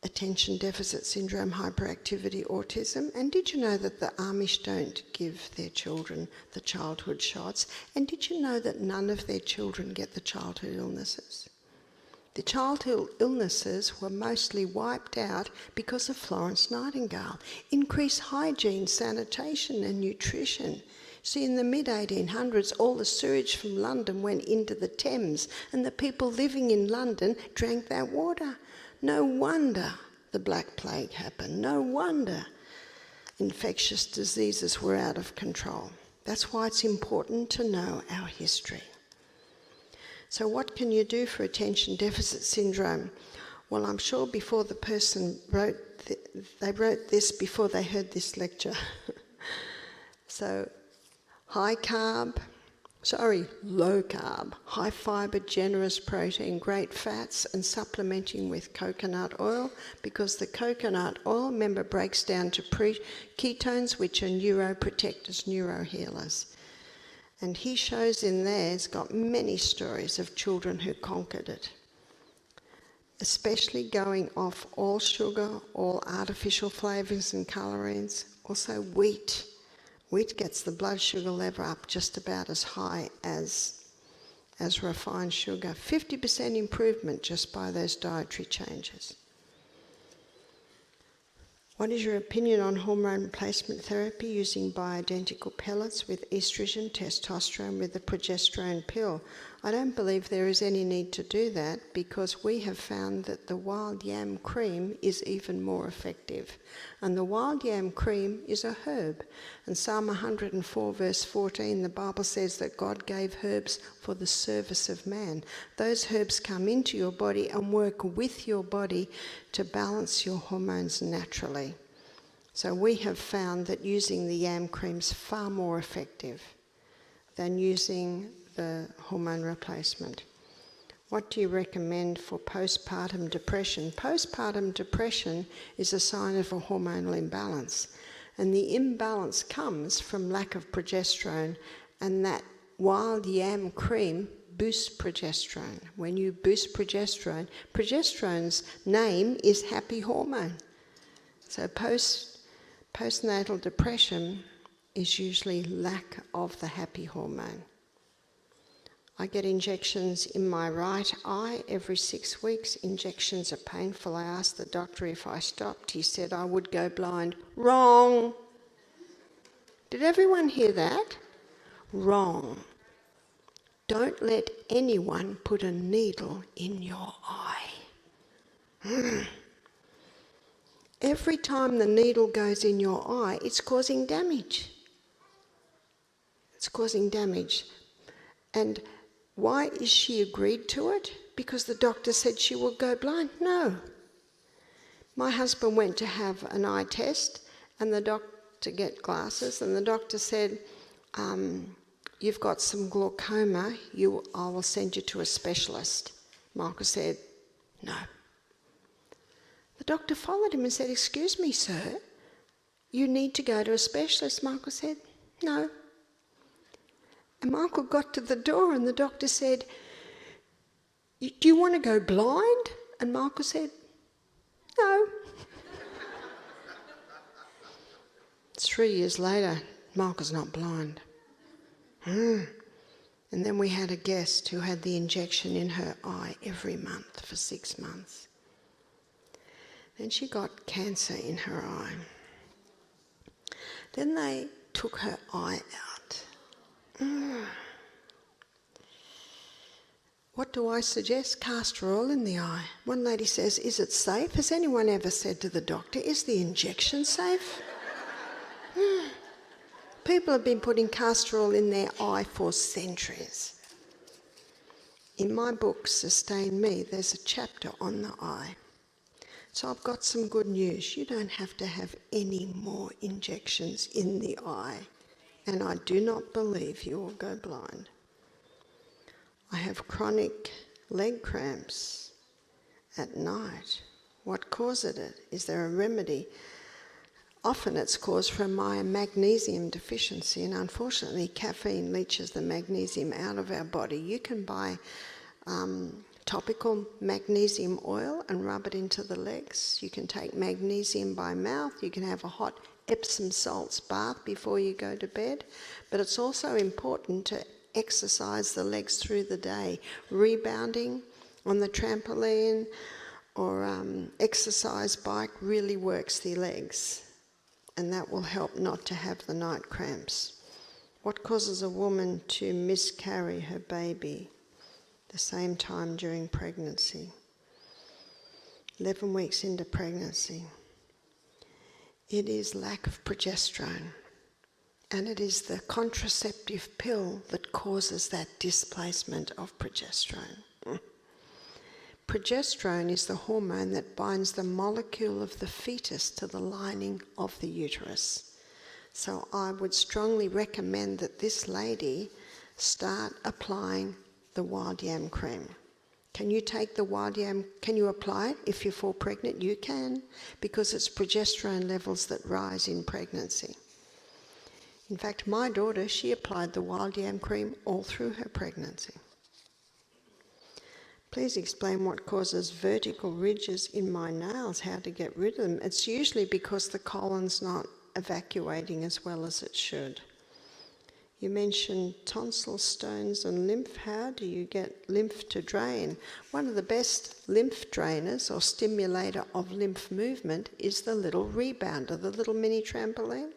A: attention deficit syndrome, hyperactivity, autism? And did you know that the Amish don't give their children the childhood shots? And did you know that none of their children get the childhood illnesses? The childhood illnesses were mostly wiped out because of Florence Nightingale. Increased hygiene, sanitation and nutrition. See, in the mid-1800s, all the sewage from London went into the Thames, and the people living in London drank that water. No wonder the Black Plague happened. No wonder infectious diseases were out of control. That's why it's important to know our history. So what can you do for attention deficit syndrome? Well, I'm sure before the person they wrote this before they heard this lecture. So low carb, high fibre, generous protein, great fats, and supplementing with coconut oil, because the coconut oil, remember, breaks down to ketones, which are neuroprotectors, neurohealers. And he shows in there, it's got many stories of children who conquered it, especially going off all sugar, all artificial flavours and colourings, also wheat. Wheat gets the blood sugar level up just about as high as refined sugar. 50% improvement just by those dietary changes. What is your opinion on hormone replacement therapy using bioidentical pellets with estrogen, testosterone with the progesterone pill? I don't believe there is any need to do that because we have found that the wild yam cream is even more effective. And the wild yam cream is a herb. In Psalm 104 verse 14, the Bible says that God gave herbs for the service of man. Those herbs come into your body and work with your body to balance your hormones naturally. So we have found that using the yam cream is far more effective than using the hormone replacement. What do you recommend for postpartum depression? Postpartum depression is a sign of a hormonal imbalance. And the imbalance comes from lack of progesterone, and that wild yam cream boosts progesterone. When you boost progesterone, progesterone's name is happy hormone. So postnatal depression is usually lack of the happy hormone. I get injections in my right eye every 6 weeks. Injections are painful. I asked the doctor if I stopped. He said I would go blind. Wrong. Did everyone hear that? Wrong. Don't let anyone put a needle in your eye. Every time the needle goes in your eye, it's causing damage. It's causing damage. And why is she agreed to it? Because the doctor said she will go blind? No. My husband went to have an eye test and the doctor to get glasses, and the doctor said, you've got some glaucoma, I will send you to a specialist. Michael said, no. The doctor followed him and said, excuse me, sir, you need to go to a specialist. Michael said, no. And Michael got to the door and the doctor said, do you want to go blind? And Michael said, no. 3 years later, Michael's not blind. And then we had a guest who had the injection in her eye every month for 6 months. Then she got cancer in her eye. Then they took her eye out. What do I suggest? Castor oil in the eye. One lady says, is it safe? Has anyone ever said to the doctor, is the injection safe? People have been putting castor oil in their eye for centuries. In my book, Sustain Me, there's a chapter on the eye. So I've got some good news. You don't have to have any more injections in the eye. And I do not believe you will go blind. I have chronic leg cramps at night. What causes it? Is there a remedy? Often it's caused from my magnesium deficiency, and unfortunately caffeine leaches the magnesium out of our body. You can buy topical magnesium oil and rub it into the legs. You can take magnesium by mouth. You can have a hot Epsom salts bath before you go to bed. But it's also important to exercise the legs through the day. Rebounding on the trampoline or exercise bike really works the legs. And that will help not to have the night cramps. What causes a woman to miscarry her baby the same time during pregnancy? 11 weeks into pregnancy. It is lack of progesterone. And it is the contraceptive pill that causes that displacement of progesterone. Progesterone is the hormone that binds the molecule of the fetus to the lining of the uterus. So I would strongly recommend that this lady start applying the wild yam cream. Can you take the wild yam, can you apply it if you fall pregnant? You can, because it's progesterone levels that rise in pregnancy. In fact, my daughter, she applied the wild yam cream all through her pregnancy. Please explain what causes vertical ridges in my nails, how to get rid of them. It's usually because the colon's not evacuating as well as it should. You mentioned tonsil stones and lymph. How do you get lymph to drain? One of the best lymph drainers or stimulator of lymph movement is the little rebounder, the little mini trampoline.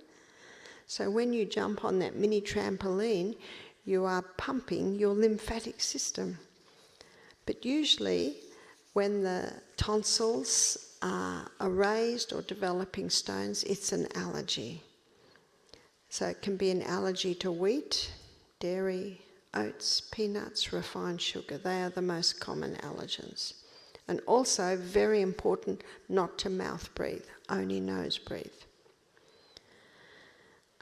A: So when you jump on that mini trampoline, you are pumping your lymphatic system. But usually when the tonsils are raised or developing stones, it's an allergy. So it can be an allergy to wheat, dairy, oats, peanuts, refined sugar. They are the most common allergens. And also, very important, not to mouth breathe, only nose breathe.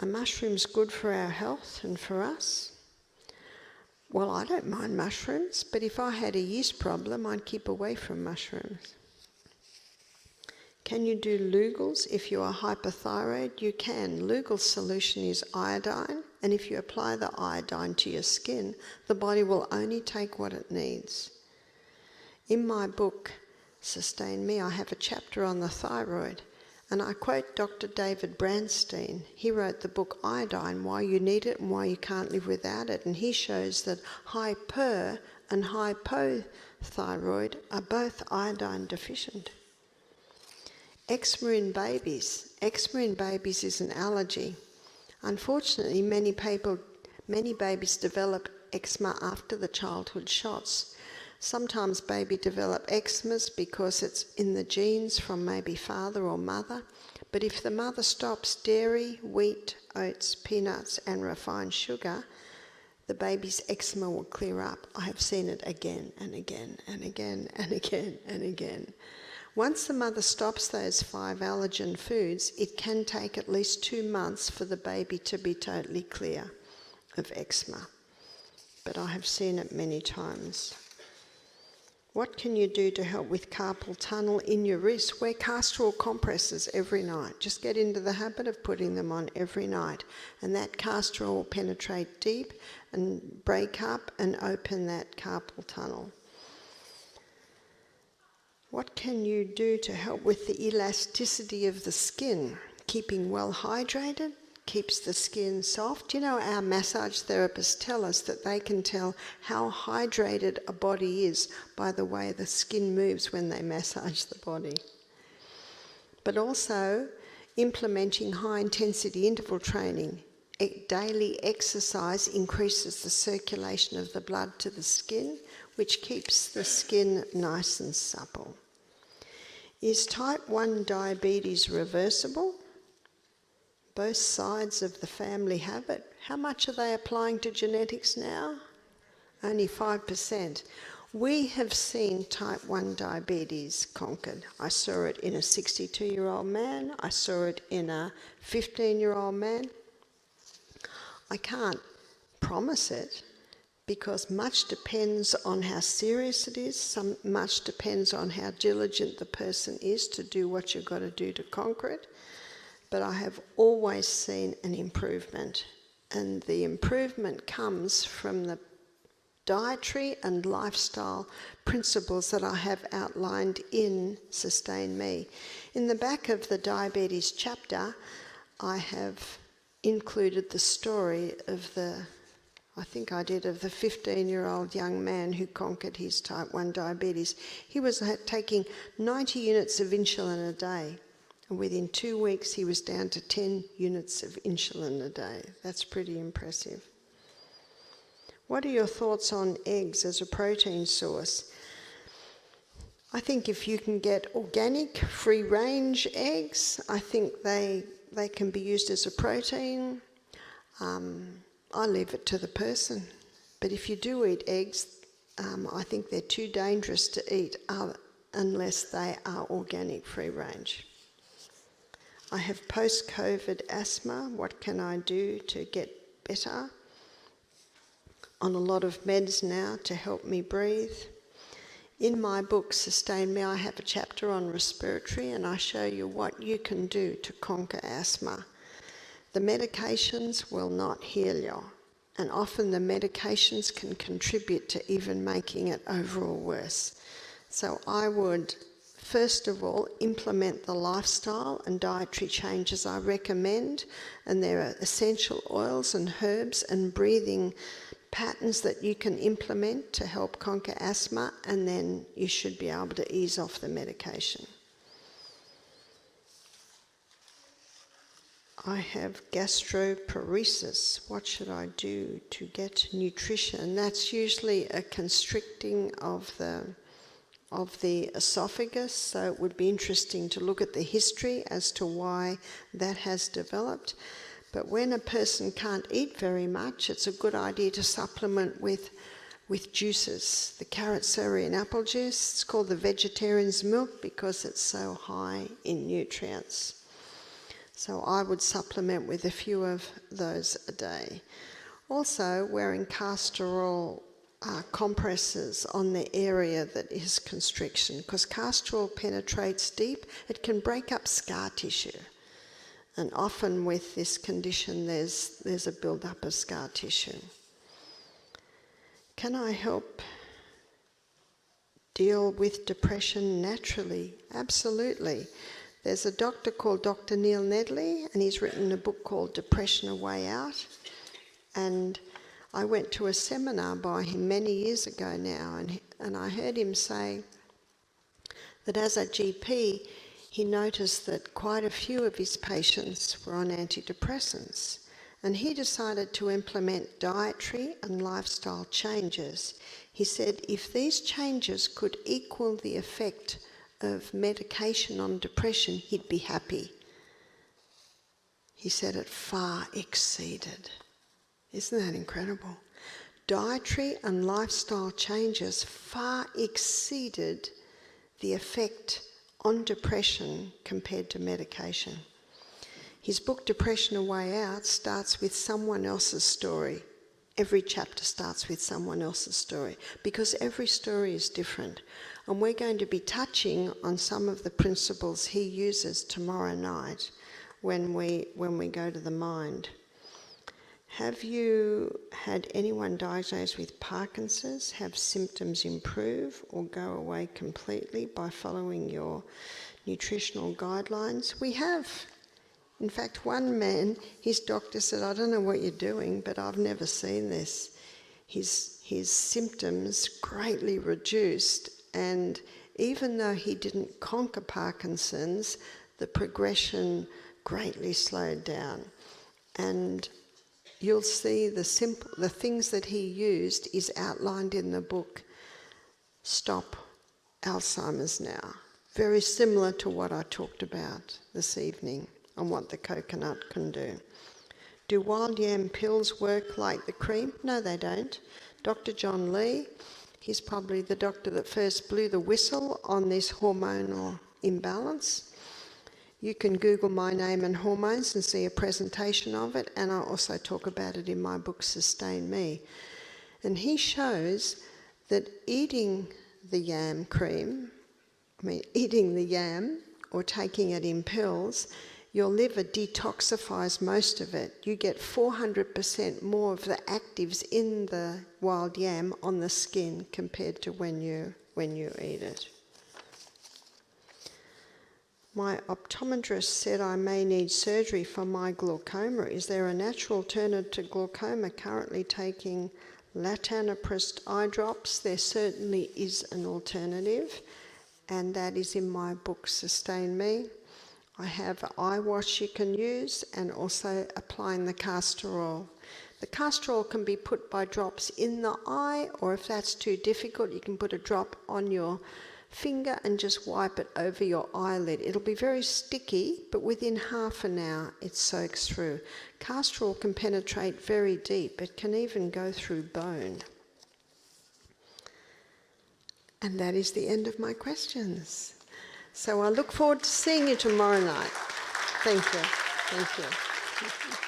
A: Are mushrooms good for our health and for us? Well, I don't mind mushrooms, but if I had a yeast problem, I'd keep away from mushrooms. Can you do Lugol's if you are hypothyroid? You can. Lugol's solution is iodine, and if you apply the iodine to your skin, the body will only take what it needs. In my book, Sustain Me, I have a chapter on the thyroid, and I quote Dr. David Branstein. He wrote the book Iodine, Why You Need It and Why You Can't Live Without It, and he shows that hyper and hypothyroid are both iodine deficient. Eczema in babies. Eczema in babies is an allergy. Unfortunately, many babies develop eczema after the childhood shots. Sometimes babies develop eczemas because it's in the genes from maybe father or mother. But if the mother stops dairy, wheat, oats, peanuts and refined sugar, the baby's eczema will clear up. I have seen it again and again and again and again and again. Once the mother stops those 5 allergen foods, it can take at least 2 months for the baby to be totally clear of eczema. But I have seen it many times. What can you do to help with carpal tunnel in your wrist? Wear castor oil compresses every night. Just get into the habit of putting them on every night. And that castor oil will penetrate deep and break up and open that carpal tunnel. What can you do to help with the elasticity of the skin? Keeping well hydrated keeps the skin soft. You know, our massage therapists tell us that they can tell how hydrated a body is by the way the skin moves when they massage the body. But also implementing high-intensity interval training. Daily exercise increases the circulation of the blood to the skin, which keeps the skin nice and supple. Is type 1 diabetes reversible? Both sides of the family have it. How much are they applying to genetics now? Only 5%. We have seen type 1 diabetes conquered. I saw it in a 62-year-old man. I saw it in a 15-year-old man. I can't promise it, because much depends on how serious it is, much depends on how diligent the person is to do what you've got to do to conquer it. But I have always seen an improvement, and the improvement comes from the dietary and lifestyle principles that I have outlined in Sustain Me. In the back of the diabetes chapter, I have included the story of the 15-year-old young man who conquered his type 1 diabetes. He was taking 90 units of insulin a day, and within 2 weeks he was down to 10 units of insulin a day. That's pretty impressive. What are your thoughts on eggs as a protein source? I think if you can get organic, free-range eggs, I think they can be used as a protein. I leave it to the person. But if you do eat eggs, I think they're too dangerous to eat unless they are organic, free-range. I have post-COVID asthma. What can I do to get better? On a lot of meds now to help me breathe. In my book, Sustain Me, I have a chapter on respiratory, and I show you what you can do to conquer asthma. The medications will not heal you, and often the medications can contribute to even making it overall worse. So I would First of all, implement the lifestyle and dietary changes I recommend, and there are essential oils and herbs and breathing patterns that you can implement to help conquer asthma, and then you should be able to ease off the medication. I have gastroparesis. What should I do to get nutrition? That's usually a constricting of the esophagus, so it would be interesting to look at the history as to why that has developed. But when a person can't eat very much, it's a good idea to supplement with juices. The carrot, celery and apple juice, it's called the vegetarian's milk because it's so high in nutrients. So I would supplement with a few of those a day. Also, wearing castor oil compresses on the area that is constriction, because castor oil penetrates deep. It can break up scar tissue, and often with this condition there's a build-up of scar tissue. Can I help deal with depression naturally? Absolutely. There's a doctor called Dr. Neil Nedley, and he's written a book called Depression: A Way Out. And I went to a seminar by him many years ago now, and I heard him say that as a GP, he noticed that quite a few of his patients were on antidepressants, and he decided to implement dietary and lifestyle changes. He said if these changes could equal the effect of medication on depression, he'd be happy. He said it far exceeded. Isn't that incredible? Dietary and lifestyle changes far exceeded the effect on depression compared to medication. His book, Depression: A Way Out, starts with someone else's story. Every chapter starts with someone else's story, because every story is different. And we're going to be touching on some of the principles he uses tomorrow night when we go to the mind. Have you had anyone diagnosed with Parkinson's have symptoms improve or go away completely by following your nutritional guidelines? We have. In fact, one man, his doctor said, I don't know what you're doing, but I've never seen this. His symptoms greatly reduced, and even though he didn't conquer Parkinson's, the progression greatly slowed down. And you'll see the things that he used is outlined in the book, Stop Alzheimer's Now. Very similar to what I talked about this evening on what the coconut can do. Do wild yam pills work like the cream? No, they don't. Dr. John Lee, he's probably the doctor that first blew the whistle on this hormonal imbalance. You can Google my name and hormones and see a presentation of it, and I also talk about it in my book, Sustain Me. And he shows that eating the yam or taking it in pills, your liver detoxifies most of it. You get 400% more of the actives in the wild yam on the skin compared to when you eat it. My optometrist said I may need surgery for my glaucoma. Is there a natural alternative to glaucoma? Currently taking latanoprist eye drops. There certainly is an alternative, and that is in my book, Sustain Me. I have an eye wash you can use, and also applying the castor oil. The castor oil can be put by drops in the eye, or if that's too difficult, you can put a drop on your finger and just wipe it over your eyelid. It'll be very sticky, but within half an hour it soaks through. Castor oil can penetrate very deep. It can even go through bone. And that is the end of my questions. So I look forward to seeing you tomorrow night. Thank you. Thank you.